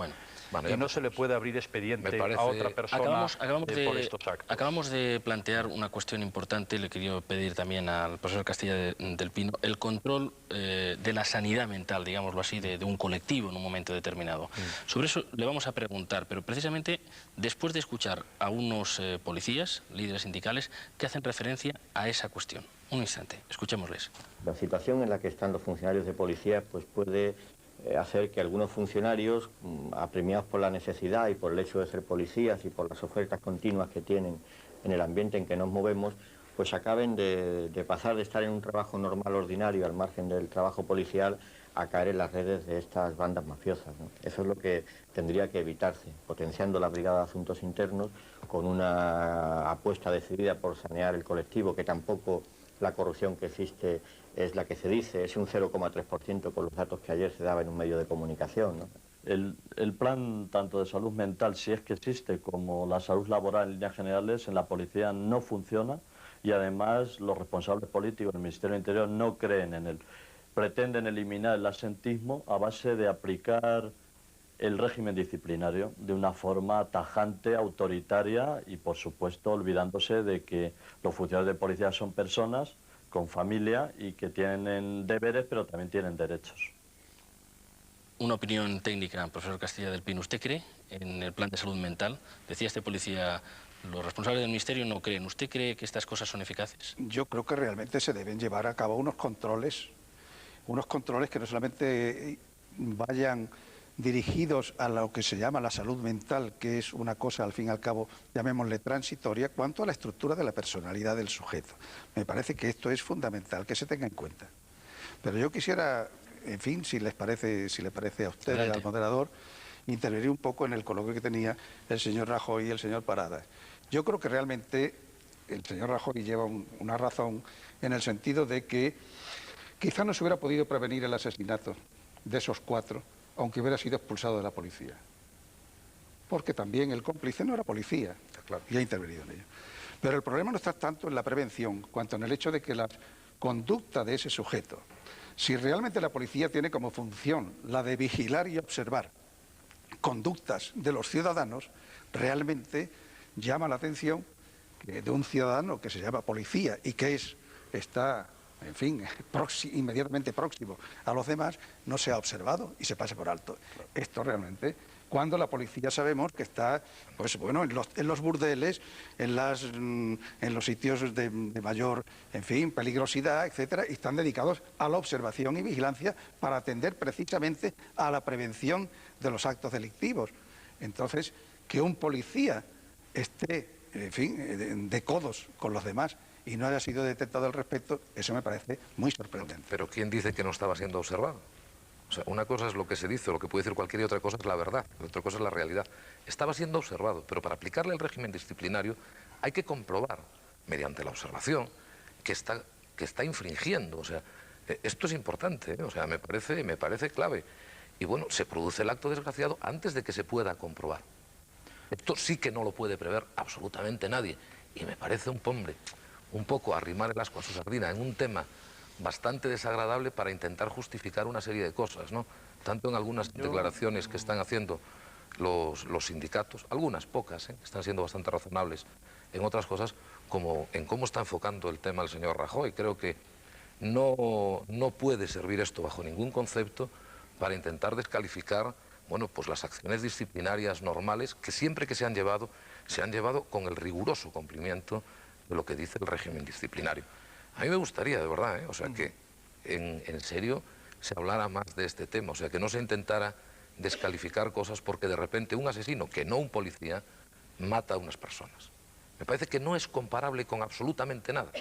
y no se le puede abrir expediente a otra persona por estos actos? Acabamos de plantear una cuestión importante, le quería pedir también al profesor Castilla del Pino, el control de la sanidad mental, digámoslo así, de un colectivo en un momento determinado. Sobre eso le vamos a preguntar, pero precisamente después de escuchar a unos policías, líderes sindicales, que hacen referencia a esa cuestión. Un instante, escuchémosles. La situación en la que están los funcionarios de policía pues puede hacer que algunos funcionarios, apremiados por la necesidad y por el hecho de ser policías y por las ofertas continuas que tienen en el ambiente en que nos movemos, pues acaben de pasar de estar en un trabajo normal, ordinario, al margen del trabajo policial, a caer en las redes de estas bandas mafiosas, ¿no? Eso es lo que tendría que evitarse, potenciando la Brigada de Asuntos Internos con una apuesta decidida por sanear el colectivo, que tampoco la corrupción que existe es la que se dice, es un 0,3% con los datos que ayer se daba en un medio de comunicación, ¿no? El plan tanto de salud mental, si es que existe, como la salud laboral en líneas generales, en la policía no funciona y además los responsables políticos del Ministerio del Interior no creen en él. Pretenden eliminar el absentismo a base de aplicar el régimen disciplinario de una forma tajante, autoritaria y, por supuesto, olvidándose de que los funcionarios de policía son personas con familia y que tienen deberes, pero también tienen derechos. Una opinión técnica, profesor Castilla del Pino. ¿Usted cree en el plan de salud mental? Decía este policía, los responsables del Ministerio no creen. ¿Usted cree que estas cosas son eficaces? Yo creo que realmente se deben llevar a cabo unos controles que no solamente vayan dirigidos a lo que se llama la salud mental, que es una cosa, al fin y al cabo, llamémosle transitoria, cuanto a la estructura de la personalidad del sujeto. Me parece que esto es fundamental, que se tenga en cuenta. Pero yo quisiera, en fin, si les parece a usted y al moderador, intervenir un poco en el coloquio que tenía el señor Rajoy y el señor Paradas. Yo creo que realmente el señor Rajoy lleva una razón en el sentido de que quizá no se hubiera podido prevenir el asesinato de esos 4, aunque hubiera sido expulsado de la policía. Porque también el cómplice no era policía, y ha intervenido en ello. Pero el problema no está tanto en la prevención, cuanto en el hecho de que la conducta de ese sujeto, si realmente la policía tiene como función la de vigilar y observar conductas de los ciudadanos, realmente llama la atención de un ciudadano que se llama policía y que está, en fin, inmediatamente próximo a los demás, no se ha observado y se pase por alto. Esto realmente, cuando la policía sabemos que está, pues bueno, en los burdeles, en los sitios de mayor, en fin, peligrosidad, etcétera, y están dedicados a la observación y vigilancia para atender precisamente a la prevención de los actos delictivos. Entonces, que un policía esté, en fin, de codos con los demás y no haya sido detectado al respecto, eso me parece muy sorprendente. Pero ¿quién dice que no estaba siendo observado? O sea, una cosa es lo que se dice, lo que puede decir cualquiera, y otra cosa es la verdad, otra cosa es la realidad. Estaba siendo observado, pero para aplicarle el régimen disciplinario hay que comprobar, mediante la observación, que está infringiendo. O sea, esto es importante, ¿eh? O sea, me parece clave. Y bueno, se produce el acto desgraciado antes de que se pueda comprobar. Esto sí que no lo puede prever absolutamente nadie. Y me parece un poco arrimar el ascua a su sardina en un tema bastante desagradable para intentar justificar una serie de cosas, ¿no? Tanto en algunas declaraciones que están haciendo los sindicatos, algunas, pocas, están siendo bastante razonables en otras cosas, como en cómo está enfocando el tema el señor Rajoy. Creo que no puede servir esto bajo ningún concepto para intentar descalificar, bueno, pues las acciones disciplinarias normales que siempre que se han llevado con el riguroso cumplimiento de lo que dice el régimen disciplinario. A mí me gustaría, de verdad, o sea, que en serio se hablara más de este tema, o sea, que no se intentara descalificar cosas porque de repente un asesino, que no un policía, mata a unas personas. Me parece que no es comparable con absolutamente nada.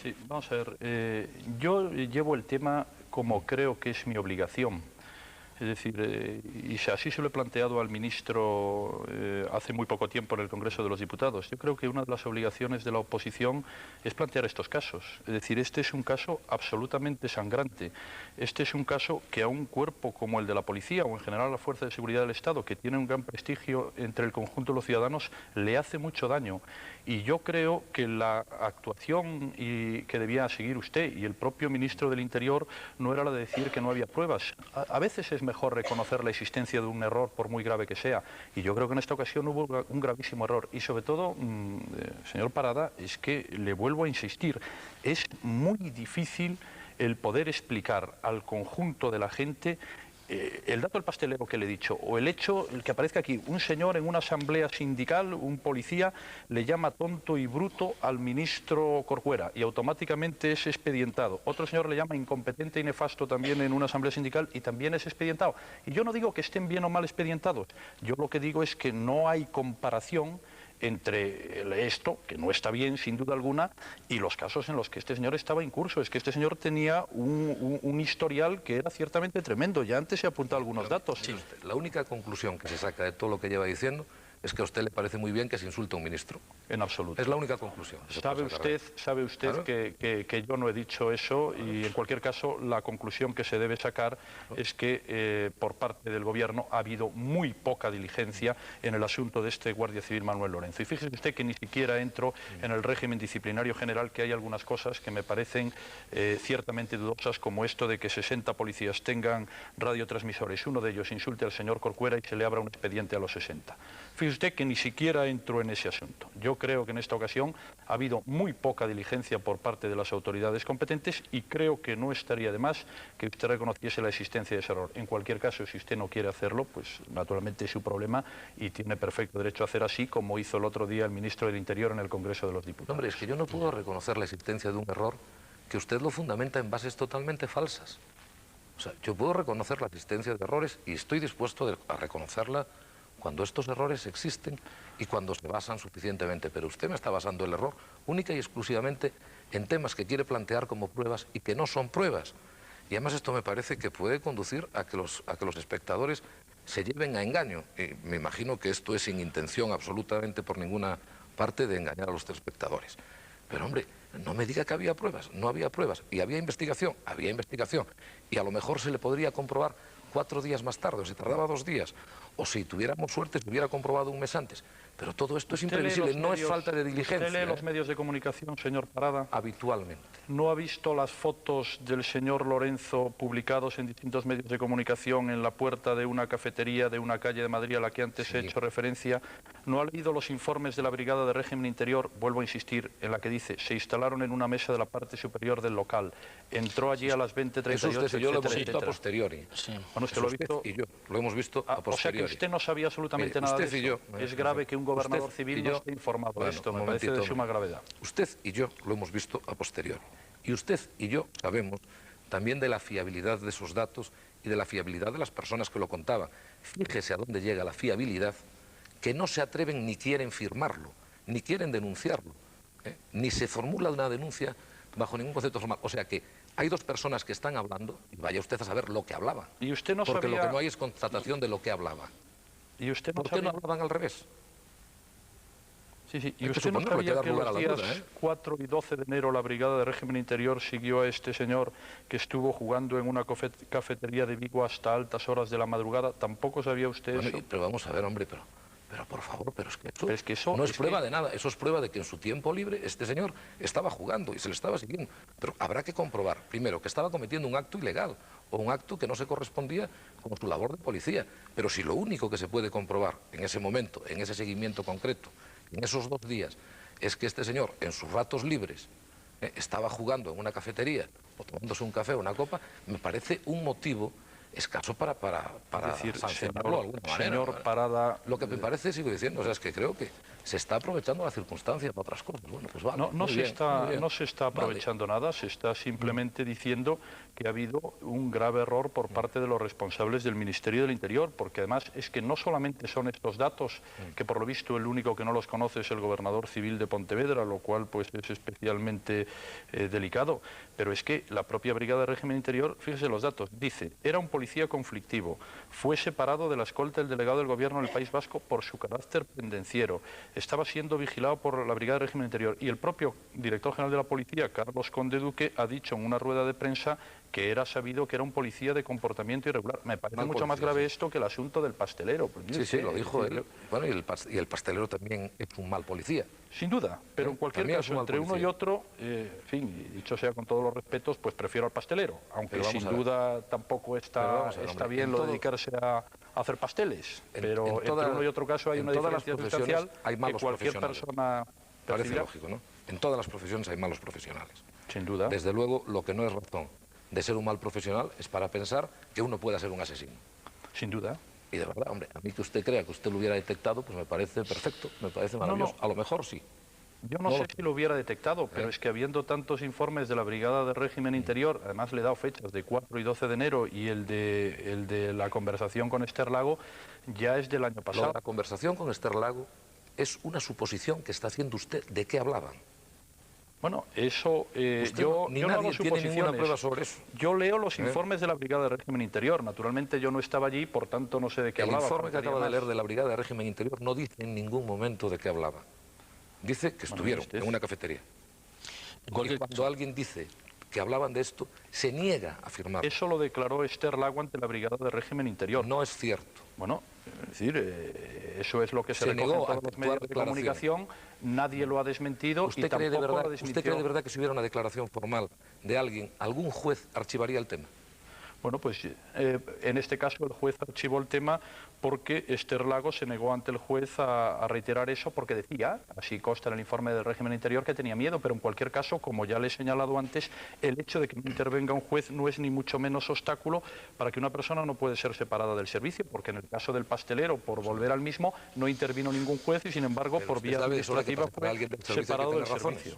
Sí, vamos a ver, yo llevo el tema como creo que es mi obligación. Es decir, y así se lo he planteado al ministro hace muy poco tiempo en el Congreso de los Diputados. Yo creo que una de las obligaciones de la oposición es plantear estos casos. Es decir, este es un caso absolutamente sangrante. Este es un caso que a un cuerpo como el de la policía o en general a la Fuerza de Seguridad del Estado, que tiene un gran prestigio entre el conjunto de los ciudadanos, le hace mucho daño. Y yo creo que la actuación que debía seguir usted y el propio ministro del Interior no era la de decir que no había pruebas. A veces es mejor reconocer la existencia de un error, por muy grave que sea. Y yo creo que en esta ocasión hubo un gravísimo error. Y sobre todo, señor Parada, es que le vuelvo a insistir, es muy difícil el poder explicar al conjunto de la gente el dato del pastelero que le he dicho, o el hecho el que aparezca aquí, un señor en una asamblea sindical, un policía, le llama tonto y bruto al ministro Corcuera y automáticamente es expedientado. Otro señor le llama incompetente y nefasto también en una asamblea sindical y también es expedientado. Y yo no digo que estén bien o mal expedientados, yo lo que digo es que no hay comparación entre esto, que no está bien sin duda alguna, y los casos en los que este señor estaba incurso. Es que este señor tenía un historial que era ciertamente tremendo. Ya antes se ha apuntado algunos datos. Sí. La única conclusión que se saca de todo lo que lleva diciendo es que a usted le parece muy bien que se insulte a un ministro. En absoluto. Es la única conclusión. Sabe usted ¿Claro? que yo no he dicho eso y en cualquier caso la conclusión que se debe sacar es que por parte del Gobierno ha habido muy poca diligencia en el asunto de este Guardia Civil Manuel Lorenzo. Y fíjese usted que ni siquiera entro en el régimen disciplinario general, que hay algunas cosas que me parecen ciertamente dudosas, como esto de que 60 policías tengan radiotransmisores, uno de ellos insulte al señor Corcuera y se le abra un expediente a los 60. Fíjese usted que ni siquiera entro en ese asunto. Yo creo que en esta ocasión ha habido muy poca diligencia por parte de las autoridades competentes y creo que no estaría de más que usted reconociese la existencia de ese error. En cualquier caso, si usted no quiere hacerlo, pues naturalmente es su problema y tiene perfecto derecho a hacer así, como hizo el otro día el ministro del Interior en el Congreso de los Diputados. Hombre, es que yo no puedo reconocer la existencia de un error que usted lo fundamenta en bases totalmente falsas. O sea, yo puedo reconocer la existencia de errores y estoy dispuesto a reconocerla cuando estos errores existen y cuando se basan suficientemente, pero usted me está basando el error única y exclusivamente en temas que quiere plantear como pruebas y que no son pruebas. Y además esto me parece que puede conducir a que los espectadores se lleven a engaño. Y me imagino que esto es sin intención absolutamente por ninguna parte de engañar a los espectadores. Pero hombre, no me diga que había pruebas, no había pruebas. Y había investigación. Y a lo mejor se le podría comprobar 4 días más tarde, o se tardaba 2 días, o si tuviéramos suerte se hubiera comprobado un mes antes. Pero todo esto es imprevisible, no es falta de diligencia. ¿Usted lee los medios de comunicación, señor Parada? Habitualmente. ¿No ha visto las fotos del señor Lorenzo publicados en distintos medios de comunicación en la puerta de una cafetería de una calle de Madrid a la que antes he hecho referencia? ¿No ha leído los informes de la Brigada de Régimen Interior? Vuelvo a insistir, en la que dice, se instalaron en una mesa de la parte superior del local, entró allí a las 20:38, Eso usted y yo lo hemos visto a etcétera. posteriori. Bueno, usted lo ha visto. Y yo lo hemos visto a posteriori. O sea que usted no sabía absolutamente Mire, nada de usted y esto. yo, Es grave que un gobernador usted civil y yo, no esté informado de bueno, esto, un me parece de momentito, suma gravedad. Usted y yo lo hemos visto a posteriori. Y usted y yo sabemos también de la fiabilidad de esos datos y de la fiabilidad de las personas que lo contaban. Fíjese a dónde llega la fiabilidad, que no se atreven ni quieren firmarlo, ni quieren denunciarlo, ni se formula una denuncia bajo ningún concepto formal. O sea que hay dos personas que están hablando, y vaya usted a saber lo que hablaban. Y usted no porque sabía... lo que no hay es constatación de lo que hablaban. ¿Y usted no ¿Por qué sabía... no hablaban al revés? Sí, sí. ¿Y Hay que usted no suponerlo, hay que sabía dar que lugar a los la días duda, 4 y 12 de enero la Brigada de Régimen Interior siguió a este señor que estuvo jugando en una cafetería de Vigo hasta altas horas de la madrugada? ¿Tampoco sabía usted Bueno, eso? pero vamos a ver, hombre, pero por favor, pero es que eso no es prueba de nada. Eso es prueba de que en su tiempo libre este señor estaba jugando y se le estaba siguiendo. Pero habrá que comprobar, primero, que estaba cometiendo un acto ilegal o un acto que no se correspondía con su labor de policía. Pero si lo único que se puede comprobar en ese momento, en ese seguimiento concreto, en esos 2 días, es que este señor, en sus ratos libres, estaba jugando en una cafetería o tomándose un café o una copa, me parece un motivo escaso para decir, sancionarlo de alguna manera. señor Parada... Lo que me parece, sigo diciendo, o sea, es que creo que se está aprovechando la circunstancia para otras cosas. Bueno, pues vale, No se está aprovechando nada, se está simplemente diciendo que ha habido un grave error por parte de los responsables del Ministerio del Interior, porque además es que no solamente son estos datos, que por lo visto el único que no los conoce es el gobernador civil de Pontevedra, lo cual pues es especialmente delicado, pero es que la propia Brigada de Régimen Interior, fíjese los datos, dice, era un policía conflictivo, fue separado de la escolta del delegado del Gobierno del País Vasco por su carácter pendenciero, estaba siendo vigilado por la Brigada de Régimen Interior y el propio director general de la policía, Carlos Conde Duque, ha dicho en una rueda de prensa que era sabido que era un policía de comportamiento irregular. Me parece mucho más grave esto que el asunto del pastelero. Pues, sí, lo dijo él. Bueno, y el pastelero también es un mal policía. Sin duda, pero en cualquier caso, entre uno y otro, en fin, dicho sea con todos los respetos, pues prefiero al pastelero, aunque sin duda tampoco está bien lo de dedicarse a hacer pasteles, pero entre uno y otro caso hay una diferencia sustancial que cualquier persona parece lógico, ¿no? En todas las profesiones hay malos profesionales. Sin duda. Desde luego, lo que no es razón de ser un mal profesional es para pensar que uno pueda ser un asesino. Sin duda. Y de verdad, hombre, a mí que usted crea que usted lo hubiera detectado, pues me parece perfecto, me parece maravilloso. A lo mejor sí. Yo no sé si lo hubiera detectado, pero es que habiendo tantos informes de la Brigada de Régimen Interior, además le he dado fechas de 4 y 12 de enero y el de la conversación con Esther Lago ya es del año pasado. La conversación con Esther Lago es una suposición que está haciendo usted. ¿De qué hablaban? Bueno, eso yo no hago suposiciones. Prueba sobre eso. Yo leo los informes de la Brigada de Régimen Interior. Naturalmente yo no estaba allí, por tanto no sé de qué hablaba. El informe que acaba de leer de la Brigada de Régimen Interior no dice en ningún momento de qué hablaba. Dice que estuvieron en una cafetería. Y cuando alguien dice que hablaban de esto, se niega a firmar. Eso lo declaró Esther Lago ante la Brigada de Régimen Interior. No es cierto. Bueno, es decir, eso es lo que se recoge en todos los medios de comunicación, nadie lo ha desmentido y tampoco lo desmintió. ¿Usted cree de verdad que si hubiera una declaración formal de alguien, algún juez archivaría el tema? Bueno, pues en este caso el juez archivó el tema porque Esther Lago se negó ante el juez a reiterar eso porque decía, así consta en el informe del régimen interior, que tenía miedo, pero en cualquier caso, como ya le he señalado antes, el hecho de que no intervenga un juez no es ni mucho menos obstáculo para que una persona no puede ser separada del servicio, porque en el caso del pastelero, por volver al mismo, no intervino ningún juez y sin embargo, por vía administrativa fue separado del servicio.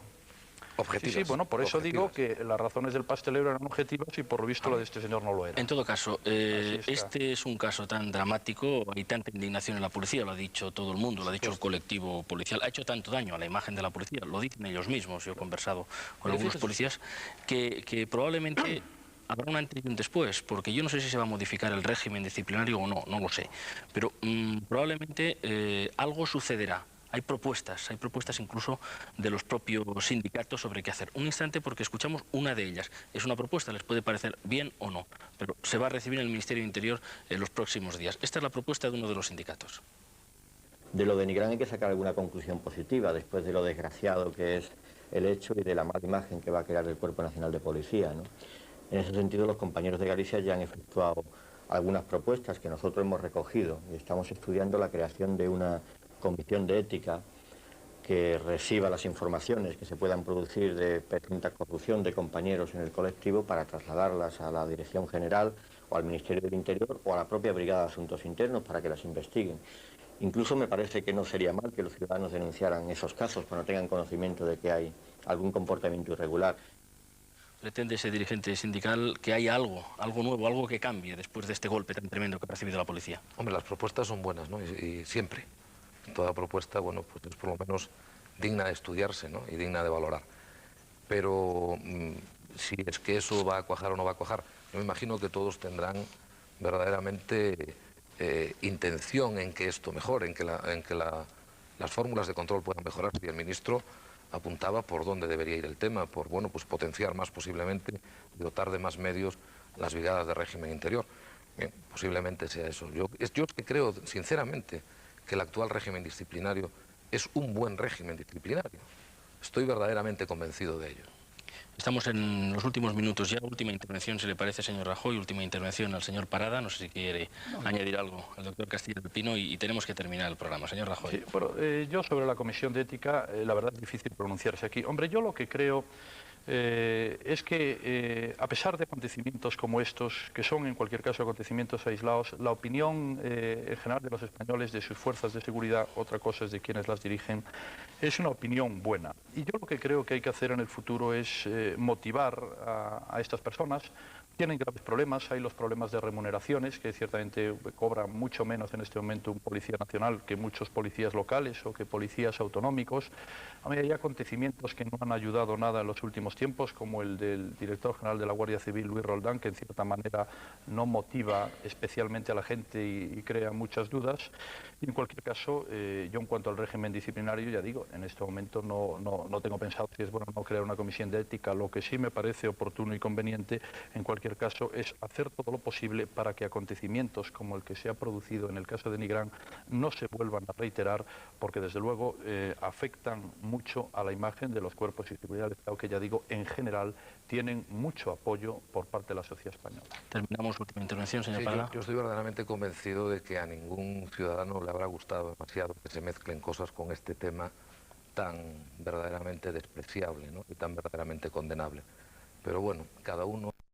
Objetivas. Sí, bueno, por eso digo que las razones del pastelero eran objetivas y por lo visto la de este señor no lo era. En todo caso, este es un caso tan dramático, hay tanta indignación en la policía, lo ha dicho todo el mundo, lo ha dicho el colectivo policial, ha hecho tanto daño a la imagen de la policía, lo dicen ellos mismos, yo he conversado con algunos policías, que probablemente habrá un antes y un después, porque yo no sé si se va a modificar el régimen disciplinario o no, no lo sé, pero probablemente algo sucederá. Hay propuestas incluso de los propios sindicatos sobre qué hacer. Un instante porque escuchamos una de ellas. Es una propuesta, les puede parecer bien o no, pero se va a recibir en el Ministerio de Interior en los próximos días. Esta es la propuesta de uno de los sindicatos. de lo de Nigrán hay que sacar alguna conclusión positiva, después de lo desgraciado que es el hecho y de la mala imagen que va a crear el Cuerpo Nacional de Policía, ¿no? En ese sentido, los compañeros de Galicia ya han efectuado algunas propuestas que nosotros hemos recogido y estamos estudiando la creación de una comisión de ética que reciba las informaciones que se puedan producir de presunta corrupción de compañeros en el colectivo para trasladarlas a la Dirección General o al Ministerio del Interior o a la propia Brigada de Asuntos Internos para que las investiguen. Incluso me parece que no sería mal que los ciudadanos denunciaran esos casos cuando tengan conocimiento de que hay algún comportamiento irregular. ¿Pretende ese dirigente sindical que haya algo nuevo, algo que cambie después de este golpe tan tremendo que ha recibido la policía? Hombre, las propuestas son buenas, ¿no? Y siempre. Toda propuesta, bueno, pues es por lo menos digna de estudiarse, ¿no? Y digna de valorar. Pero si es que eso va a cuajar o no va a cuajar, yo me imagino que todos tendrán verdaderamente intención en que esto mejore, en que las fórmulas de control puedan mejorar. Y el ministro apuntaba por dónde debería ir el tema, por, bueno, pues potenciar más posiblemente, dotar de más medios las brigadas de régimen interior. Bien, posiblemente sea eso. Yo que creo, sinceramente, que el actual régimen disciplinario es un buen régimen disciplinario. Estoy verdaderamente convencido de ello. Estamos en los últimos minutos ya. Última intervención, si le parece, señor Rajoy. Última intervención al señor Parada. No sé si quiere añadir algo el doctor Castilla del Pino y tenemos que terminar el programa. Señor Rajoy. Sí, bueno, yo sobre la Comisión de Ética, la verdad es difícil pronunciarse aquí. Hombre, yo lo que creo es que a pesar de acontecimientos como estos, que son en cualquier caso acontecimientos aislados, la opinión en general de los españoles, de sus fuerzas de seguridad, otra cosa es de quienes las dirigen, es una opinión buena. Y yo lo que creo que hay que hacer en el futuro es motivar a estas personas. Tienen graves problemas, hay los problemas de remuneraciones, que ciertamente cobra mucho menos en este momento un policía nacional que muchos policías locales o que policías autonómicos. A mí hay acontecimientos que no han ayudado nada en los últimos tiempos, como el del director general de la Guardia Civil, Luis Roldán, que en cierta manera no motiva especialmente a la gente y crea muchas dudas. Y en cualquier caso, yo en cuanto al régimen disciplinario, ya digo, en este momento no tengo pensado si es bueno o no crear una comisión de ética. Lo que sí me parece oportuno y conveniente, en cualquier caso, es hacer todo lo posible para que acontecimientos como el que se ha producido en el caso de Nigrán no se vuelvan a reiterar, porque desde luego afectan mucho a la imagen de los cuerpos y seguridad del Estado, que ya digo, en general tienen mucho apoyo por parte de la sociedad española. Terminamos última intervención, señor Parada. Yo estoy verdaderamente convencido de que a ningún ciudadano le habrá gustado demasiado que se mezclen cosas con este tema tan verdaderamente despreciable, ¿no? Y tan verdaderamente condenable. Pero bueno, cada uno